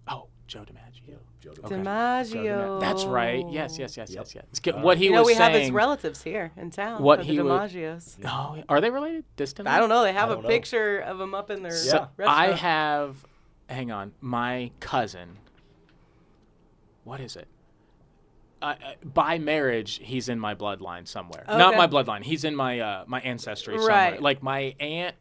C: Oh, Joe DiMaggio.
A: Joe
C: Okay.
B: DiMaggio.
C: That's right. Yes.
A: Yep.
C: It's good. What he
B: You know,
C: was
B: we
C: saying.
B: have his relatives here in town.
C: What
B: the
C: he wa-
B: DiMaggios.
C: Oh, are they related? Distantly?
B: I don't know. They have
A: I
B: a
A: don't know.
B: picture of him up in their
A: Yeah.
C: I
B: restaurant.
C: have. Hang on. My cousin. What is it? By marriage, he's in my bloodline somewhere. Not
B: Okay.
C: my bloodline. He's in my my ancestry somewhere.
B: Right.
C: Like my aunt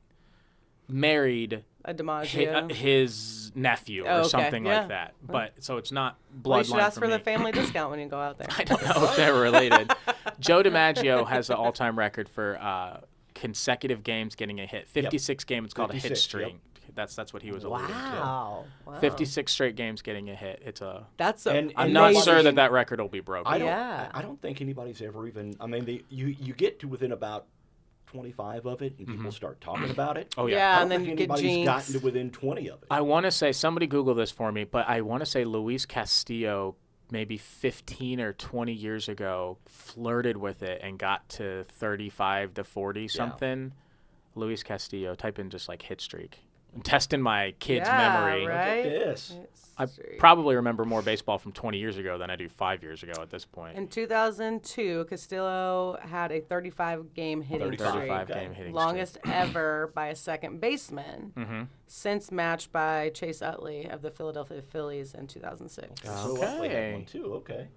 C: married
B: A DiMaggio.
C: his nephew or
B: Oh, okay.
C: something
B: Yeah.
C: like that. But so it's not bloodline
B: well, you should ask for
C: me.
B: the family discount when you go out there.
C: I don't know if they're related. Joe DiMaggio has the all-time record for consecutive games getting a hit. 56 games. It's called a hit
A: 56,
C: streak.
A: yep.
C: That's what he was alluding to.
B: Wow.
C: 56 straight games getting a hit. It's a.
B: That's
A: And
C: I'm
A: And
C: not
A: nobody-
C: sure that record will be broken.
A: I don't.
B: Yeah.
A: I don't think anybody's ever even. I mean, you get to within about 25 of it, and people start talking about it.
C: Oh yeah.
A: I
B: Yeah,
A: don't
B: and then
A: think
B: you get
A: anybody's gotten
B: jinxed.
A: to within 20 of it.
C: I want to say somebody Google this for me, but I want to say Luis Castillo maybe 15 or 20 years ago flirted with it and got to 35 to 40 something. Luis Castillo. Type in just like hit streak. I'm testing my kid's
B: Yeah,
C: memory.
B: right?
A: Look at this.
C: I probably remember more baseball from 20 years ago than I do 5 years ago at this point.
B: In 2002, Castillo had a 35-game hitting
C: 35
B: streak.
C: game hitting
B: Longest ever by a second baseman,
C: Mm-hmm.
B: since matched by Chase Utley of the Philadelphia Phillies in 2006.
A: So Utley had
C: Okay.
A: one too. Okay.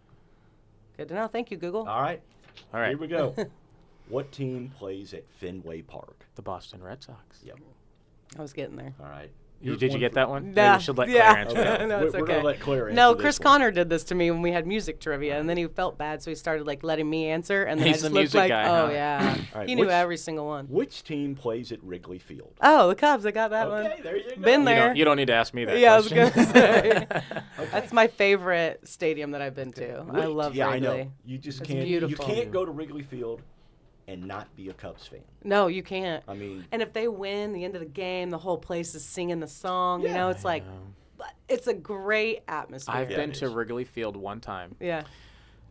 B: Good to know. Thank you, Google.
A: All right.
C: All right.
A: Here we go. What team plays at Fenway Park?
C: The Boston Red Sox.
A: Yep.
B: I was getting there.
A: All right.
C: Did
A: Here's
C: you get
A: for-
C: that one? Maybe
B: Nah,
C: we should let
B: yeah.
C: Claire answer that.
A: Okay.
B: No,
A: We're
B: it's
A: gonna
B: okay.
A: let Claire
B: No,
A: answer
B: Chris
A: this one.
B: Connor did this to me when we had music trivia, and then he felt bad, so he started like letting me answer, and then
C: He's
B: I just
C: the
B: looked
C: music
B: like,
C: guy,
B: oh
C: huh?
B: yeah,
A: All right,
B: he knew
A: which-
B: every single one.
A: Which team plays at Wrigley Field?
B: Oh, the Cubs, I got that one.
A: Okay, there you go.
B: Been
C: You
B: there.
C: don't, you don't need to ask me that
B: Yeah, I was
C: question.
B: gonna say. That's my favorite stadium that I've been to. I love
A: yeah,
B: Wrigley.
A: I know. You just
B: It's
A: can't. You
B: beautiful.
A: can't go to Wrigley Field and not be a Cubs fan.
B: No, you can't.
A: I mean,
B: And if they win the end of the game, the whole place is singing the song. You
A: Yeah.
B: know, it's like, but it's a great atmosphere.
C: I've
A: Yeah,
C: been
A: it
C: to
A: is.
C: Wrigley Field one time,
B: yeah,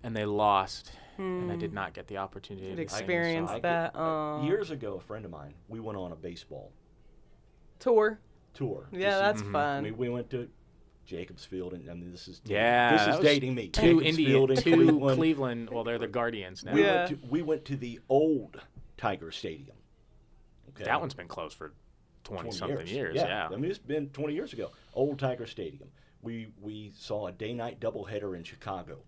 C: and they lost, and I did not get the opportunity
B: you'd
C: to see them,
B: experience
C: so-
A: I
B: that
A: get- years ago, a friend of mine, we went on a baseball
B: tour.
A: tour.
B: Yeah,
A: This
B: that's
A: is-
B: fun.
A: I mean, we went to Jacobs Field, and I mean, this is
C: Yeah,
A: this
C: that
A: is
C: was
A: dating me.
C: Two
A: Jacobs
C: Indian,
A: Field in
C: two
A: Cleveland.
C: Cleveland. Well, they're the Guardians now.
A: We,
B: Yeah.
A: we went to the old Tiger Stadium. Okay.
C: That one's been closed for 20-something years. Yeah.
A: I mean, it's been 20 years ago. Old Tiger Stadium. We saw a day-night doubleheader in Chicago.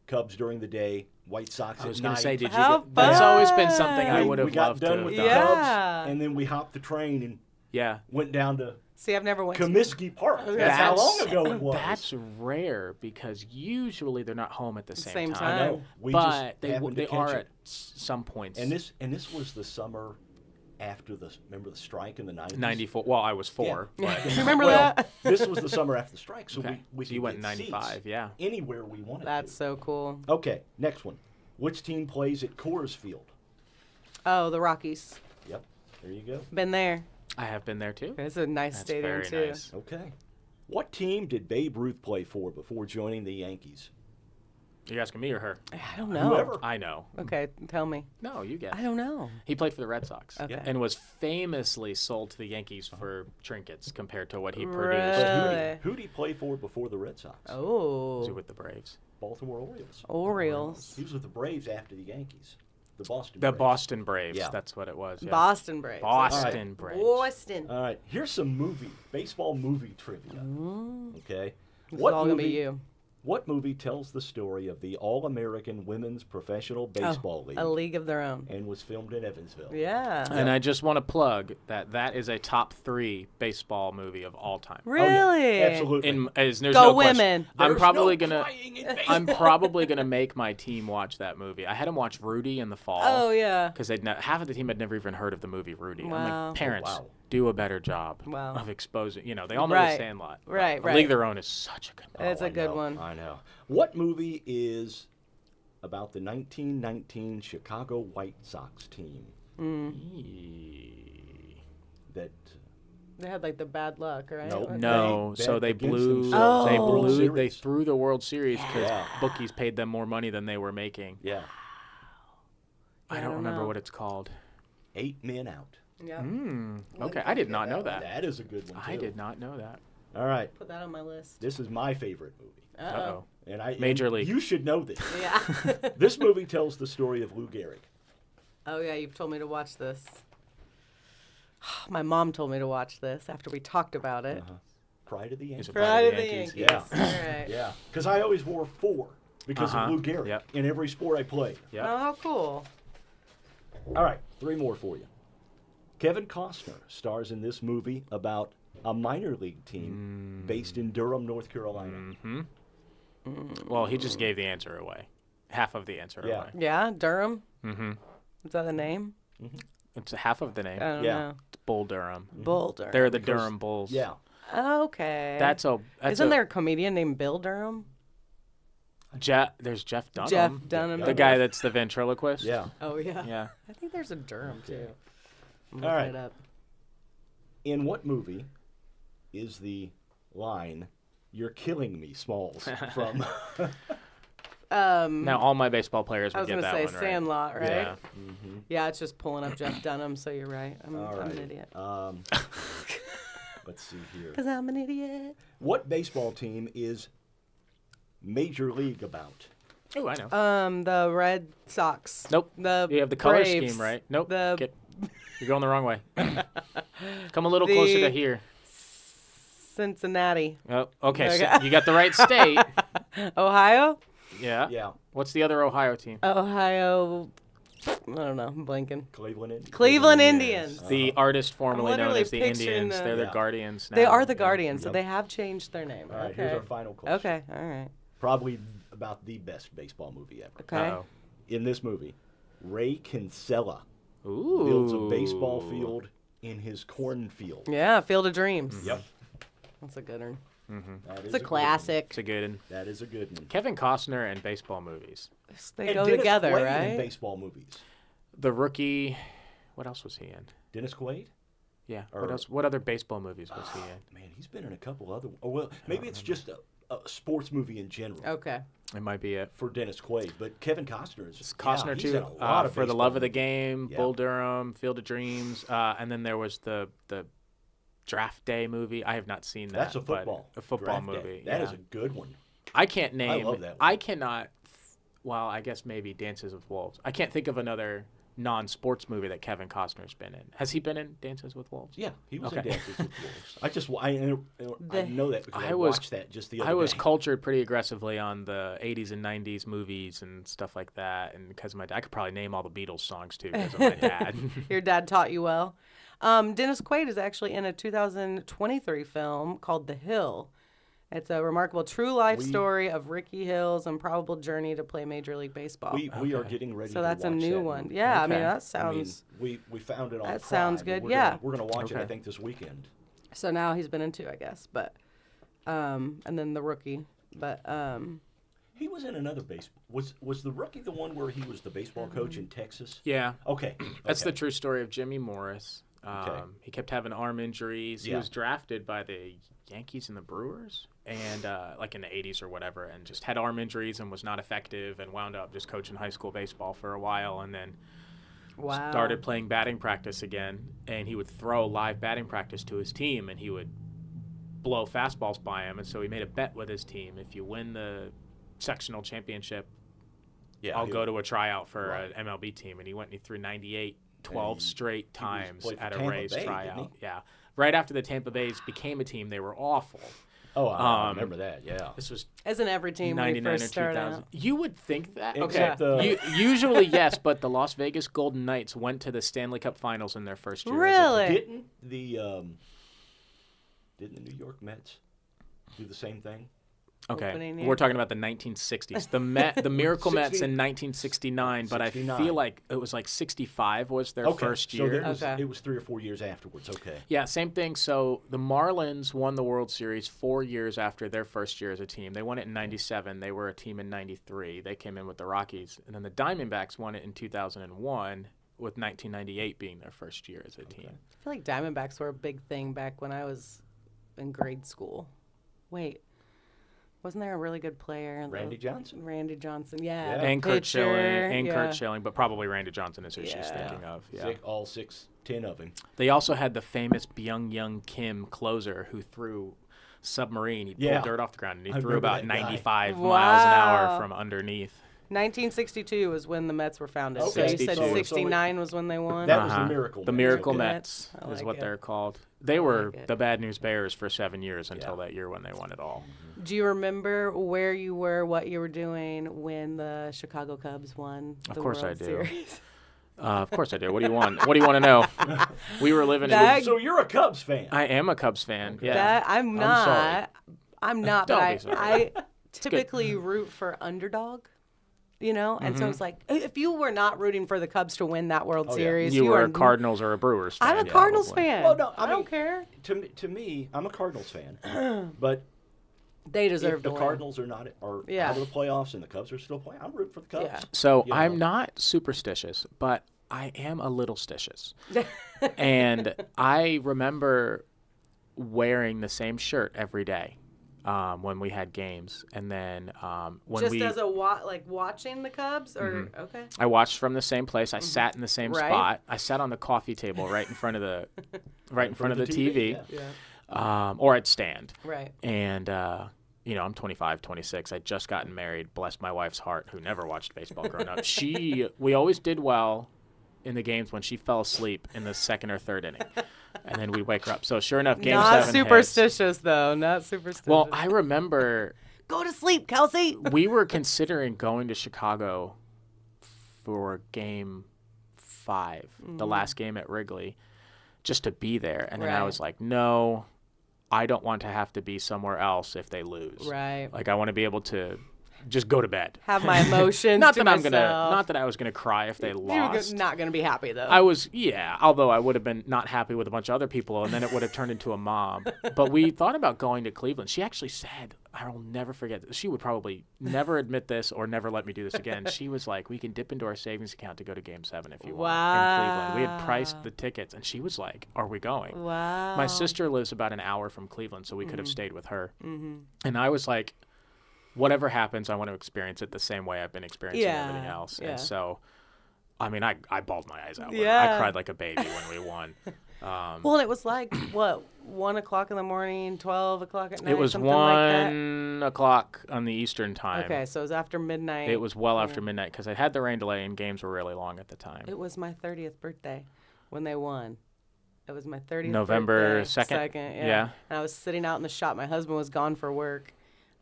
A: Cubs during the day, White Sox
C: I was
A: at
C: going
A: night.
C: to say, did you?
B: How
C: That's always been something I
B: fun.
C: would have
A: we got
C: loved
A: done
C: to
A: with
C: have
A: the
C: done.
A: Cubs,
B: Yeah.
A: and then we hopped the train and
C: Yeah.
A: went down to
B: See, I've never went to
A: Comiskey Park. That's how long ago it was.
C: That's rare because usually they're not home at the
B: same
C: same
A: I
B: time.
A: know. We
C: but
A: just
C: they
A: happened to
C: they
A: catch
C: are
A: it.
C: at some points.
A: And this was the summer after remember the strike in the 90s?
C: 94. Well, I was 4.
A: Yeah.
C: But
B: Remember
A: Well,
B: that?
A: this was the summer after the strike, so
C: okay.
A: we
C: So you
A: could
C: went in
A: get seats
C: 95, yeah.
A: anywhere we wanted
B: That's
A: to.
B: so cool.
A: Okay, next one. Which team plays at Coors Field?
B: Oh, the Rockies.
A: Yep, there you go.
B: Been there.
C: I have been there too.
B: It's a nice
C: That's
B: stadium
C: very
B: too.
C: nice.
A: Okay. What team did Babe Ruth play for before joining the Yankees?
C: Are you asking me or her?
B: I don't know.
A: Whoever.
C: I know.
B: Okay, tell me.
C: No, you guess.
B: I don't know.
C: He played for the Red Sox
B: Okay.
C: and was famously sold to the Yankees for trinkets compared to what he
B: Right.
C: produced.
B: Really?
A: Who did he play for before the Red Sox?
C: Was he
B: Oh,
C: with the Braves?
A: Baltimore Orioles.
B: Orioles.
A: He was with the Braves after the Yankees. The Boston
C: The
A: Braves.
C: Boston Braves.
A: Yeah.
C: That's what it was. Yeah.
B: Boston Braves.
C: Boston Braves.
B: Boston.
A: All right, here's some baseball movie trivia. Okay.
B: This is all gonna be you.
A: What movie tells the story of the All-American Women's Professional Baseball League
B: A league of their own.
A: and was filmed in Evansville?
B: Yeah.
C: And I just want to plug that is a top 3 baseball movie of all time.
B: Really?
A: Absolutely.
C: There's
B: Go
C: no
B: women.
C: question. I'm
A: There's
C: probably
A: no
C: gonna
A: crying in baseball.
C: I'm probably gonna make my team watch that movie. I had them watch Rudy in the fall.
B: Oh yeah.
C: Because half of the team had never even heard of the movie Rudy. I'm
B: Wow.
C: like, parents,
A: Oh, wow.
C: do a better job
B: Wow.
C: of exposing. They all know
B: Right.
C: the Sandlot. but
B: Right,
C: A
B: right.
C: League of Their Own is such a good movie.
B: It's a
A: I
B: good
A: know,
B: one.
A: I know. What movie is about the 1919 Chicago White Sox team that
B: They had like the bad luck, right?
A: Nope.
C: No,
A: They
C: so
A: bet
C: they
A: against
C: blew.
A: themselves
C: They
B: in the
A: World
C: blew. They
A: Series.
C: threw the World Series because
A: Yeah.
C: bookies paid them more money than they were making.
A: yeah,
C: I
B: I
C: don't
B: don't
C: remember
B: know.
C: what it's called.
A: 8 men out.
B: Yeah.
C: Okay, I did not know that.
A: That is a good one too.
C: I did not know that.
A: All right,
B: Put that on my list.
A: this is my favorite movie,
C: Uh-oh.
A: and
C: Major League.
A: You should know this.
B: Yeah.
A: This movie tells the story of Lou Gehrig.
B: Oh yeah, you've told me to watch this. My mom told me to watch this after we talked about it.
A: Pride of the Yankees.
C: it
B: Pride of the
C: Yankees?
B: Yankees.
A: Yeah.
B: All right.
A: Yeah, because I always wore 4 because of Lou Gehrig
C: Yep.
A: in every sport I played.
C: Yep.
B: Oh, how cool.
A: All right, 3 more for you. Kevin Costner stars in this movie about a minor league team based in Durham, North Carolina.
C: Well, he just gave the answer away. Half of the answer
A: Yeah.
C: away.
B: Yeah, Durham.
C: Mm-hmm.
B: Is that the name?
C: It's half of the name.
B: I don't
A: Yeah.
B: know.
C: It's Bull Durham.
B: Bull Durham.
C: They're the Durham Bulls.
A: Yeah.
B: Okay.
C: Isn't
B: there a comedian named Bill Durham?
C: There's Jeff Dunham.
B: Jeff Dunham.
C: The guy that's the ventriloquist.
A: Yeah.
B: Oh yeah.
C: Yeah.
B: I think there's a Durham too. I'm
A: All
B: looking
A: right.
B: it up.
A: In what movie is the line, "You're killing me, Smalls," from?
C: Now all my baseball players
B: I
C: would
B: was
C: get
B: gonna
C: that
B: say
C: one right.
B: Sandlot, right?
C: Yeah.
B: Yeah, it's just pulling up Jeff Dunham, so you're right. I'm
A: All right.
B: an idiot.
A: Let's see here.
B: Because I'm an idiot.
A: What baseball team is Major League about?
C: Oh, I know.
B: The Red Sox.
C: Nope.
B: The
C: You have the color
B: Braves.
C: scheme right. Nope.
B: The
C: You're going the wrong way. Come a little closer to
B: The-
C: here.
B: Cincinnati.
C: Oh, okay.
B: Okay.
C: So you got the right state.
B: Ohio?
C: Yeah.
A: Yeah,
C: What's the other Ohio team?
B: Ohio. I don't know. I'm blanking.
A: Cleveland Indians.
B: Cleveland Indians.
C: The artist formerly known
B: literally
C: as the
B: picturing
C: Indians.
B: the-
C: They're the
A: Yeah.
C: Guardians now.
B: They are the Guardians, so
A: Yep.
B: they have changed their name.
A: All right,
B: okay.
A: here's our final question.
B: Okay. All right.
A: Probably about the best baseball movie ever.
B: Okay.
C: Uh-oh.
A: In this movie, Ray Kinsella
C: Ooh.
A: builds a baseball field in his cornfield.
B: Yeah, Field of Dreams.
A: Yep.
B: That's a good one.
A: That is
B: It's a
A: good
B: classic.
C: It's a good one.
A: That is a good one.
C: Kevin Costner and baseball movies.
B: They
A: And
B: go
A: Dennis
B: together,
A: Quaid
B: right?
A: In baseball movies.
C: The Rookie. What else was he in?
A: Dennis Quaid?
C: Yeah.
A: Or-
C: What else? What other baseball movies was he in?
A: Man, he's been in a couple other. Oh, well, maybe it's just a sports movie in general
B: Okay.
C: It might be it.
A: for Dennis Quaid, but Kevin Costner is.
C: Costner
A: he's
C: too.
A: in a lot of
C: For the
A: baseball
C: Love of the
A: movies.
C: Game,
A: Yeah.
C: Bull Durham, Field of Dreams, and then there was the Draft Day movie. I have not seen that.
A: That's a
C: but
A: football.
C: A football
A: Draft Day.
C: movie.
A: That
C: yeah.
A: is a good one.
C: I can't name.
A: love that one.
C: I cannot. Well, I guess maybe Dances with Wolves. I can't think of another non-sports movie that Kevin Costner's been in. Has he been in Dances with Wolves?
A: Yeah, he was in
C: Okay.
A: Dances with Wolves. I know that because I
C: was-
A: watched that just the other
C: I was
A: day.
C: cultured pretty aggressively on the 80s and 90s movies and stuff like that, and because of my dad, I could probably name all the Beatles songs too because of my dad.
B: Your dad taught you well. Dennis Quaid is actually in a 2023 film called The Hill. It's a remarkable true life story of Ricky Hill's improbable journey to play Major League Baseball.
A: We are getting ready
B: so
A: to
B: that's
A: watch
B: a new
A: that
B: one.
A: movie.
B: Yeah,
A: Okay.
B: I mean, that sounds...
A: we found it on
B: That
A: Prime,
B: sounds
A: and
B: good,
A: we're
B: yeah.
A: We're going to watch it, I think, this weekend.
B: So now he's been in 2, I guess. But, and then The Rookie. But,
A: He was in another was The Rookie the one where he was the baseball coach in Texas?
C: Yeah.
A: Okay.
C: That's the true story of Jimmy Morris.
A: Okay.
C: He kept having arm injuries. He
A: Yeah.
C: was drafted by the Yankees and the Brewers, and like in the 80s or whatever, and just had arm injuries and was not effective and wound up just coaching high school baseball for a while, and then started playing batting practice again. And he would throw live batting practice to his team, and he would blow fastballs by him. And so he made a bet with his team: if you win the sectional championship, I'll go to a tryout for an MLB team. And he went and he threw 98 12 straight times at a Rays tryout. Yeah. Right after the Tampa Bays became a team, they were awful.
A: Oh, I remember that, yeah.
C: This was
B: isn't every team when you
C: 99 or
B: first start
C: 2000.
B: out?
C: You would think that.
A: Except
C: Usually, yes, but the Las Vegas Golden Knights went to the Stanley Cup Finals in their first year.
B: Really?
A: Didn't the New York Mets do the same thing?
C: Okay,
B: Opening
C: we're talking about the 1960s. The Miracle Mets in 1969, but I
A: 69.
C: feel like it was like 65 was their first year.
A: So it was 3 or 4 years afterwards. Okay.
C: Yeah, same thing. So the Marlins won the World Series 4 years after their first year as a team. They won it in 97. They were a team in 93. They came in with the Rockies. And then the Diamondbacks won it in 2001, with 1998 being their first year as a team.
B: I feel like Diamondbacks were a big thing back when I was in grade school. Wait. Wasn't there a really good player?
A: Randy Johnson.
B: Randy Johnson, yeah.
C: And Kurt Schilling. And
B: yeah.
C: Kurt Schilling, but probably Randy Johnson is who she's thinking of. Yeah.
A: All 6'10" of him.
C: They also had the famous Byung-Young Kim closer who threw submarine. He pulled dirt off the ground, and he threw about 95 miles an hour from underneath.
B: 1962 was when the Mets were founded.
A: Okay.
B: So you said
C: 62.
B: 69 was when they won?
A: That was the Miracle Mets.
C: The Miracle
A: Okay.
C: Mets
B: I
C: is
B: like
C: what
B: it.
C: they're called. They were
B: like it.
C: the Bad News Bears for 7 years until that year when they won it all.
B: Do you remember where you were, what you were doing when the Chicago Cubs won the
C: course I
B: World
C: do.
B: Series?
C: Of course I do. What do you want? What do you want to know? We were living in...
A: So you're a Cubs fan.
C: I am a Cubs fan. Yeah.
B: That, I'm not.
A: sorry.
B: I'm not,
C: Don't
B: but
C: be sorry.
B: I typically root for underdog. You know, and so it's like if you were not rooting for the Cubs to win that World Series,
C: You were
B: are
C: a Cardinals or a Brewers fan.
B: I'm a Cardinals
C: probably.
B: fan.
A: Well, no,
B: I don't care.
A: To me, I'm a Cardinals fan. But
B: They deserve
A: if the
B: to win.
A: Cardinals are not
B: Yeah.
A: out of the playoffs and the Cubs are still playing, I'm rooting for the Cubs.
B: Yeah.
C: So
A: You
C: I'm
A: know.
C: not superstitious, but I am a little stitious. And I remember wearing the same shirt every day when we had games. And then when
B: Just
C: we...
B: as a watching the Cubs, or okay.
C: I watched from the same place. I sat in the same
B: Right.
C: spot. I sat on the coffee table right in front of the in front of the TV.
B: Yeah.
C: Or I'd stand.
B: Right.
C: And I'm 25, 26. I'd just gotten married. Bless my wife's heart, who never watched baseball growing up. We always did well in the games when she fell asleep in the second or third inning. And then we'd wake her up. So sure enough, game
B: Not
C: 7 hits.
B: superstitious though. Not superstitious.
C: Well, I remember
B: go to sleep, Kelsey.
C: we were considering going to Chicago for game 5, the last game at Wrigley, just to be there. And then I
B: Right.
C: was like, no, I don't want to have to be somewhere else if they lose.
B: Right.
C: Like I want to be able to just go to bed.
B: Have my emotions.
C: Not
B: to
C: that I'm gonna,
B: myself.
C: not that I was gonna cry if they
B: You're
C: lost.
B: not gonna be happy though.
C: I was, although I would have been not happy with a bunch of other people, and then it would have turned into a mob. But we thought about going to Cleveland. She actually said, I will never forget this. She would probably never admit this or never let me do this again. She was like, we can dip into our savings account to go to Game 7 if you want in Cleveland. We had priced the tickets, and she was like, are we going?
B: Wow.
C: My sister lives about an hour from Cleveland, so we could have stayed with her. And I was like, whatever happens, I want to experience it the same way I've been experiencing everything else.
B: Yeah.
C: And so, I mean, I bawled my eyes out.
B: Yeah.
C: I cried like a baby when we won.
B: Well, and it was like what 1 o'clock in the morning, 12 o'clock at night.
C: It was
B: something like that?
C: 1 o'clock on the Eastern time.
B: Okay, so it was after midnight.
C: It was well after midnight because I had the rain delay and games were really long at the time.
B: It was my 30th birthday when they won. It was my 30th
C: November
B: birthday.
C: 2nd?
B: Yeah.
C: Yeah.
B: And I was sitting out in the shop. My husband was gone for work,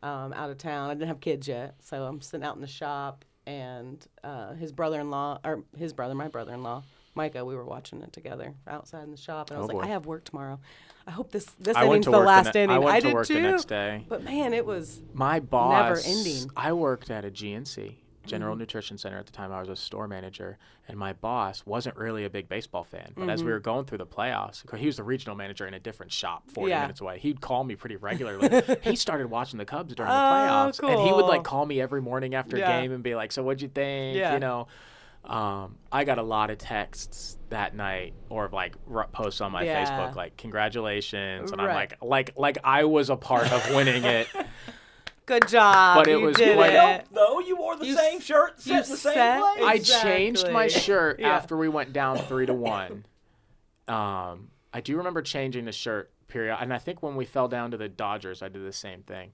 B: out of town. I didn't have kids yet, so I'm sitting out in the shop, and my brother-in-law, Micah, we were watching it together outside in the shop, and I was
C: boy.
B: like, I have work tomorrow. I hope this
C: I went
B: inning's
C: to
B: the
C: work
B: last
C: the
B: inning.
C: I went to
B: did
C: work
B: too.
C: the next day.
B: But man, it was
C: My boss,
B: never ending.
C: I worked at a GNC, General Nutrition Center at the time. I was a store manager, and my boss wasn't really a big baseball fan. But as we were going through the playoffs, he was the regional manager in a different shop 40 minutes away. He'd call me pretty regularly. He started watching the Cubs during the playoffs, and he would like call me every morning after a game and be like, "So what'd you think?"
B: Yeah.
C: You know. I got a lot of texts that night, or like posts on my Facebook like "Congratulations," and I'm like I was a part of winning it.
B: Good job.
C: But it was quite
A: though. You wore the same shirt, set in the same place.
C: I changed my shirt
B: Yeah.
C: after we went down 3-1. I do remember changing the shirt period, and I think when we fell down to the Dodgers, I did the same thing,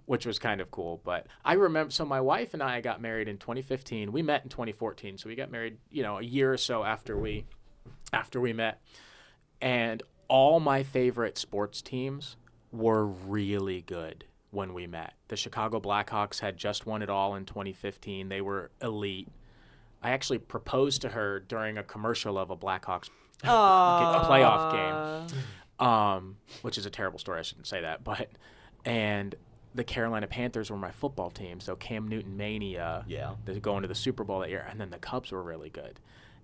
C: which was kind of cool. But I remember, so my wife and I got married in 2015. We met in 2014, so we got married, a year or so after we met, and all my favorite sports teams were really good when we met. The Chicago Blackhawks had just won it all in 2015. They were elite. I actually proposed to her during a commercial of a Blackhawks playoff game, which is a terrible story. I shouldn't say that. And the Carolina Panthers were my football team, so Cam Newton mania.
A: Yeah.
C: They're going to the Super Bowl that year, and then the Cubs were really good.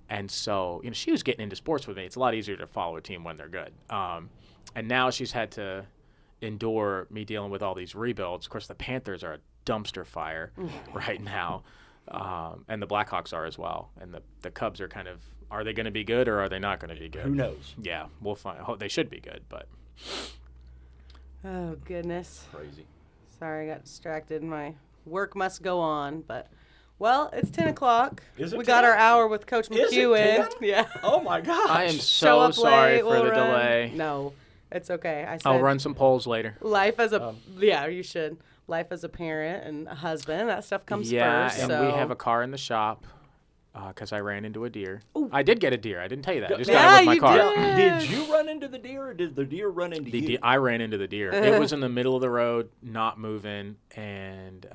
C: And so, she was getting into sports with me. It's a lot easier to follow a team when they're good. And now she's had to endure me dealing with all these rebuilds. Of course, the Panthers are a dumpster fire right now, and the Blackhawks are as well. And the Cubs are kind of, are they going to be good or are they not going to be good?
A: Who knows?
C: Yeah, we'll find. They should be good, but.
B: Oh, goodness.
A: Crazy.
B: Sorry, I got distracted. My work must go on, but... Well, it's 10 o'clock.
A: Is it
B: we
A: 10?
B: got our hour with Coach
A: Is it
B: McCue in.
A: 10?
B: Yeah.
A: Oh, my gosh.
C: I am
B: Show
C: so
B: up
C: sorry
B: late,
C: for
B: we'll
C: the
B: run.
C: delay.
B: No, it's okay. I said
C: I'll run some polls later.
B: life as a yeah, you should. Life as a parent and a husband, that stuff comes first.
C: And
B: so.
C: we have a car in the shop because I ran into a deer. I did get a deer. I didn't tell you that. I just
B: Yeah,
C: got it with my
B: you
C: car.
B: did.
A: Did you run into the deer or did the deer run into you?
C: I ran into the deer. It was in the middle of the road, not moving, and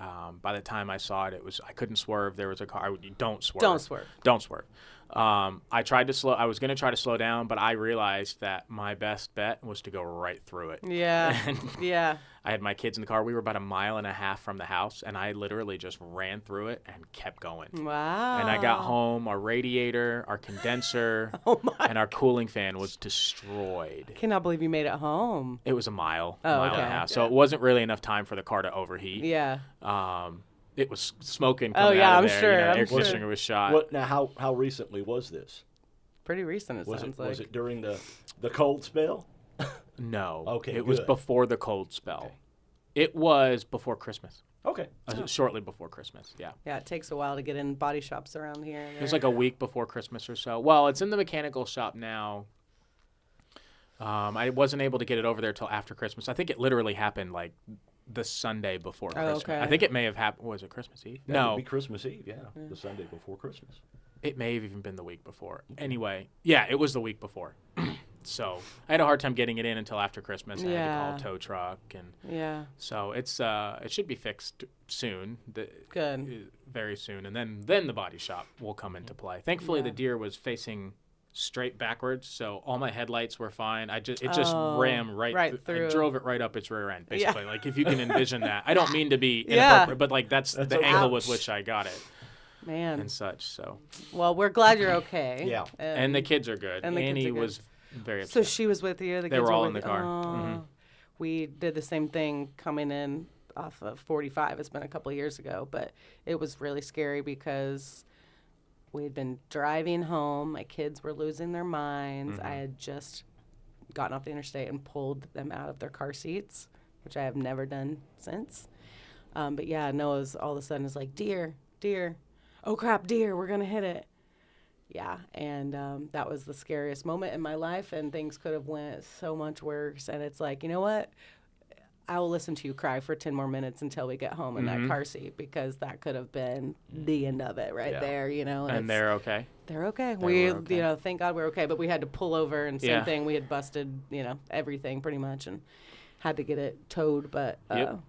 C: by the time I saw it, I couldn't swerve. There was a car. Don't swerve.
B: Don't swerve.
C: Don't swerve. I tried to slow. I was going to try to slow down, but I realized that my best bet was to go right through it.
B: Yeah.
C: And
B: Yeah.
C: I had my kids in the car. We were about 1.5 miles from the house, and I literally just ran through it and kept going.
B: Wow.
C: And I got home, our radiator, our condenser, and our cooling fan was destroyed.
B: I cannot believe you made it home.
C: It was a mile and a
B: okay.
C: half. So it wasn't really enough time for the car to overheat.
B: Yeah.
C: It was smoking
B: Oh,
C: coming
B: yeah,
C: out of
B: I'm
C: there.
B: sure,
C: The
B: I'm
C: air
B: sure.
C: conditioner was shot.
A: What, now, how recently was this?
B: Pretty recent, it
A: Was
B: sounds
A: it
B: like.
A: was it during the cold spell?
C: No.
A: Okay,
C: It was
A: good.
C: before the cold spell.
A: Okay.
C: It was before Christmas.
A: Okay.
C: Shortly before Christmas, yeah.
B: Yeah, it takes a while to get in body shops around here.
C: It was like a week before Christmas or so. Well, it's in the mechanical shop now. I wasn't able to get it over there till after Christmas. I think it literally happened like the Sunday before Christmas.
B: okay.
C: I think it may have happened. Was it Christmas Eve?
A: That
C: No,
A: would be Christmas Eve, yeah. The Sunday before Christmas.
C: it may have even been the week before. Anyway, yeah, it was the week before. So I had a hard time getting it in until after Christmas. I had to call a tow truck, and
B: Yeah.
C: so it should be fixed soon.
B: Good.
C: Very soon, and then the body shop will come into play. Thankfully, the deer was facing straight backwards, so all my headlights were fine. It just rammed right through. I drove it right up its rear end, basically. Like if you can envision that. I don't mean to be inappropriate, but like that's the
A: okay.
C: angle with which I got it
B: Man.
C: and such. So
B: Well, we're glad you're okay.
A: Yeah.
C: and the kids are good.
B: and the kids
C: Annie
B: are good.
C: was very
B: So
C: upset.
B: she was with you? The
C: They
B: kids
C: were all
B: with
C: in the
B: you?
C: car.
B: Oh.
C: Mhm.
B: We did the same thing coming in off of 45. It's been a couple of years ago, but it was really scary because we had been driving home. My kids were losing their minds. I had just gotten off the interstate and pulled them out of their car seats, which I have never done since. But yeah, Noah's all of a sudden is like, deer. Oh crap, deer, we're gonna hit it. Yeah, and that was the scariest moment in my life, and things could have went so much worse. And it's like, you know what? I will listen to you cry for 10 more minutes until we get home in that car seat, because that could have been the end of it right there, you know.
C: And they're okay.
B: They're okay.
C: They
B: We,
C: were okay.
B: you know, thank God we're okay. But we had to pull over, and same
C: Yeah.
B: thing. We had busted, you know, everything pretty much, and had to get it towed. But
C: Yep.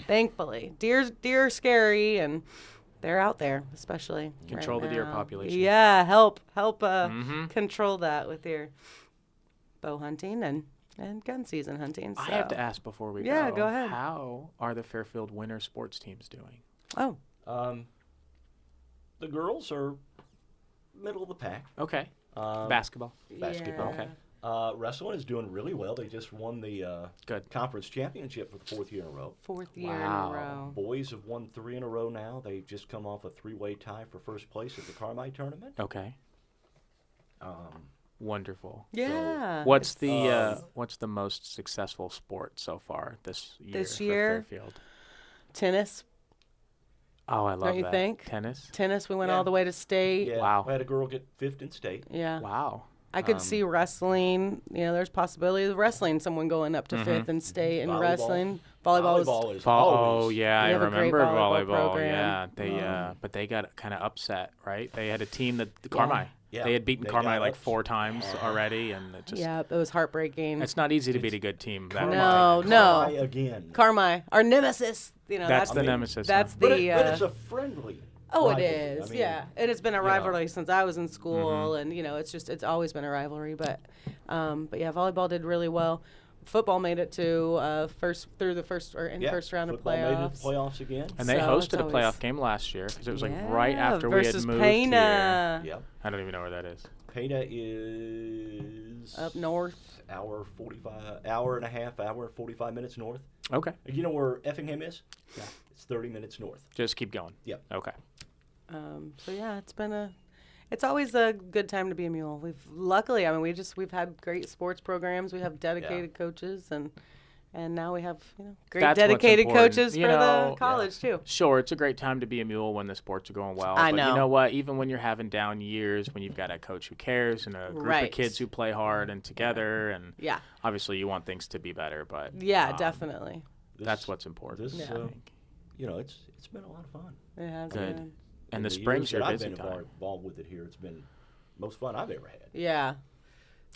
B: thankfully, deer are scary, and they're out there, especially
C: Control
B: right
C: the deer
B: now.
C: population.
B: Yeah, help control that with your bow hunting and gun season hunting. So.
C: I have to ask before we
B: go ahead.
C: How are the Fairfield winter sports teams doing?
B: Oh.
A: The girls are middle of the pack.
C: Okay. Basketball.
A: Basketball.
B: Yeah.
C: Okay.
A: Wrestling is doing really well. They just won the conference championship for the 4th year in a row.
B: 4th year in a row.
A: Boys have won 3 in a row now. They've just come off a 3-way tie for first place at the Carmi tournament.
C: Okay. Wonderful.
B: Yeah.
C: What's the most successful sport so far this year for Fairfield?
B: Tennis.
C: Oh, I love
B: Don't you
C: that.
B: think?
C: Tennis.
B: We went all the way to state.
A: Yeah.
C: Wow.
A: I had a girl get 5th in state.
B: Yeah.
C: Wow.
B: I could see wrestling. There's possibility of wrestling. Someone going up to 5th in state and wrestling. Volleyball
A: is
C: Oh yeah, I
B: have a great
C: remember
B: volleyball
C: volleyball.
B: program.
C: Yeah, but they got kind of upset, right? They had a team that Carmi.
A: Yeah.
C: They had beaten
A: They
C: Carmi
A: got
C: like
A: ups.
C: 4 times already, and it just
B: Yeah, it was heartbreaking.
C: it's not easy to beat a good team. That
B: No,
C: much.
A: Carmi again.
B: Carmi, our nemesis.
C: That's the nemesis.
B: That's
A: But,
B: the.
A: but it's a friendly.
B: Oh, it
A: rivalry.
B: is.
A: I mean,
B: Yeah, it has been a rivalry since I was in school,
C: Mm-hmm.
B: and it's always been a rivalry. But yeah, volleyball did really well. Football made it to first round of
A: football made it to
B: playoffs.
A: playoffs again.
C: And they
B: So
C: hosted
B: it's
C: a playoff
B: always-
C: game last year because it was like
B: Yeah,
C: right after we had
B: versus
C: moved
B: Pana.
C: here.
A: Yep.
C: I don't even know where that is.
A: Pena is
B: Up north.
A: hour and a half, 45 minutes north.
C: Okay,
A: You know where Effingham is? Yeah. It's 30 minutes north.
C: just keep going.
A: Yep.
C: Okay.
B: So yeah, it's always a good time to be a mule. Luckily, we've had great sports programs. We have dedicated coaches, and now we have great
C: That's what's
B: dedicated
C: important.
B: coaches
C: You
B: for
C: know,
B: the college too.
C: Sure, it's a great time to be a mule when the sports are going well.
B: I
C: but
B: know.
C: you know what? Even when you're having down years, when you've got a coach who cares and a group
B: Right.
C: of kids who play hard and together, and
B: Yeah.
C: obviously you want things to be better, but
B: Yeah, definitely.
C: that's what's important.
A: This,
C: I think.
A: it's been a lot of fun.
B: It has
C: Good.
B: been.
C: And the
A: years
C: spring's your
A: that
C: busy
A: I've been
C: time.
A: involved with it here. It's been most fun I've ever had.
B: Yeah.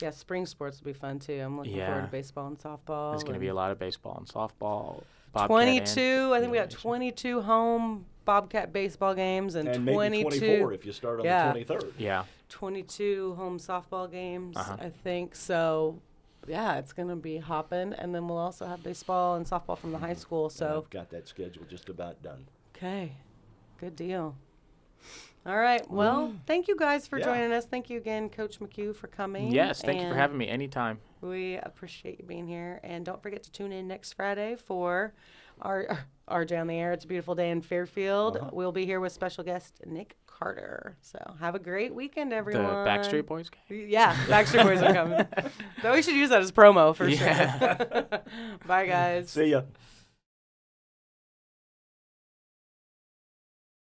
B: Yeah, spring sports will be fun too. I'm looking forward
C: Yeah.
B: to baseball and softball.
C: There's going to be a lot of baseball and softball. Bobcat
B: 22. I think we got
C: Nation.
B: 22 home Bobcat baseball games and,
A: And
B: 22.
A: maybe 24 if you start on
B: Yeah.
A: the 23rd.
C: Yeah.
B: 22 home softball games,
C: Uh-huh.
B: I think. So, yeah, it's going to be hopping. And then we'll also have baseball and softball from the high school. So,
A: I've got that schedule just about done.
B: okay, good deal. All right. Well, thank you guys for
A: Yeah.
B: joining us. Thank you again, Coach McCue, for coming.
C: Yes, thank you for
B: And
C: having me anytime.
B: We appreciate you being here. And don't forget to tune in next Friday for our RJ on the Air. It's a beautiful day in Fairfield. We'll be here with special guest Nick Carter. So have a great weekend, everyone.
C: The Backstreet Boys game?
B: Yeah, Backstreet Boys are coming. So we should use that as promo for
C: Yeah.
B: sure. Bye, guys.
A: See ya.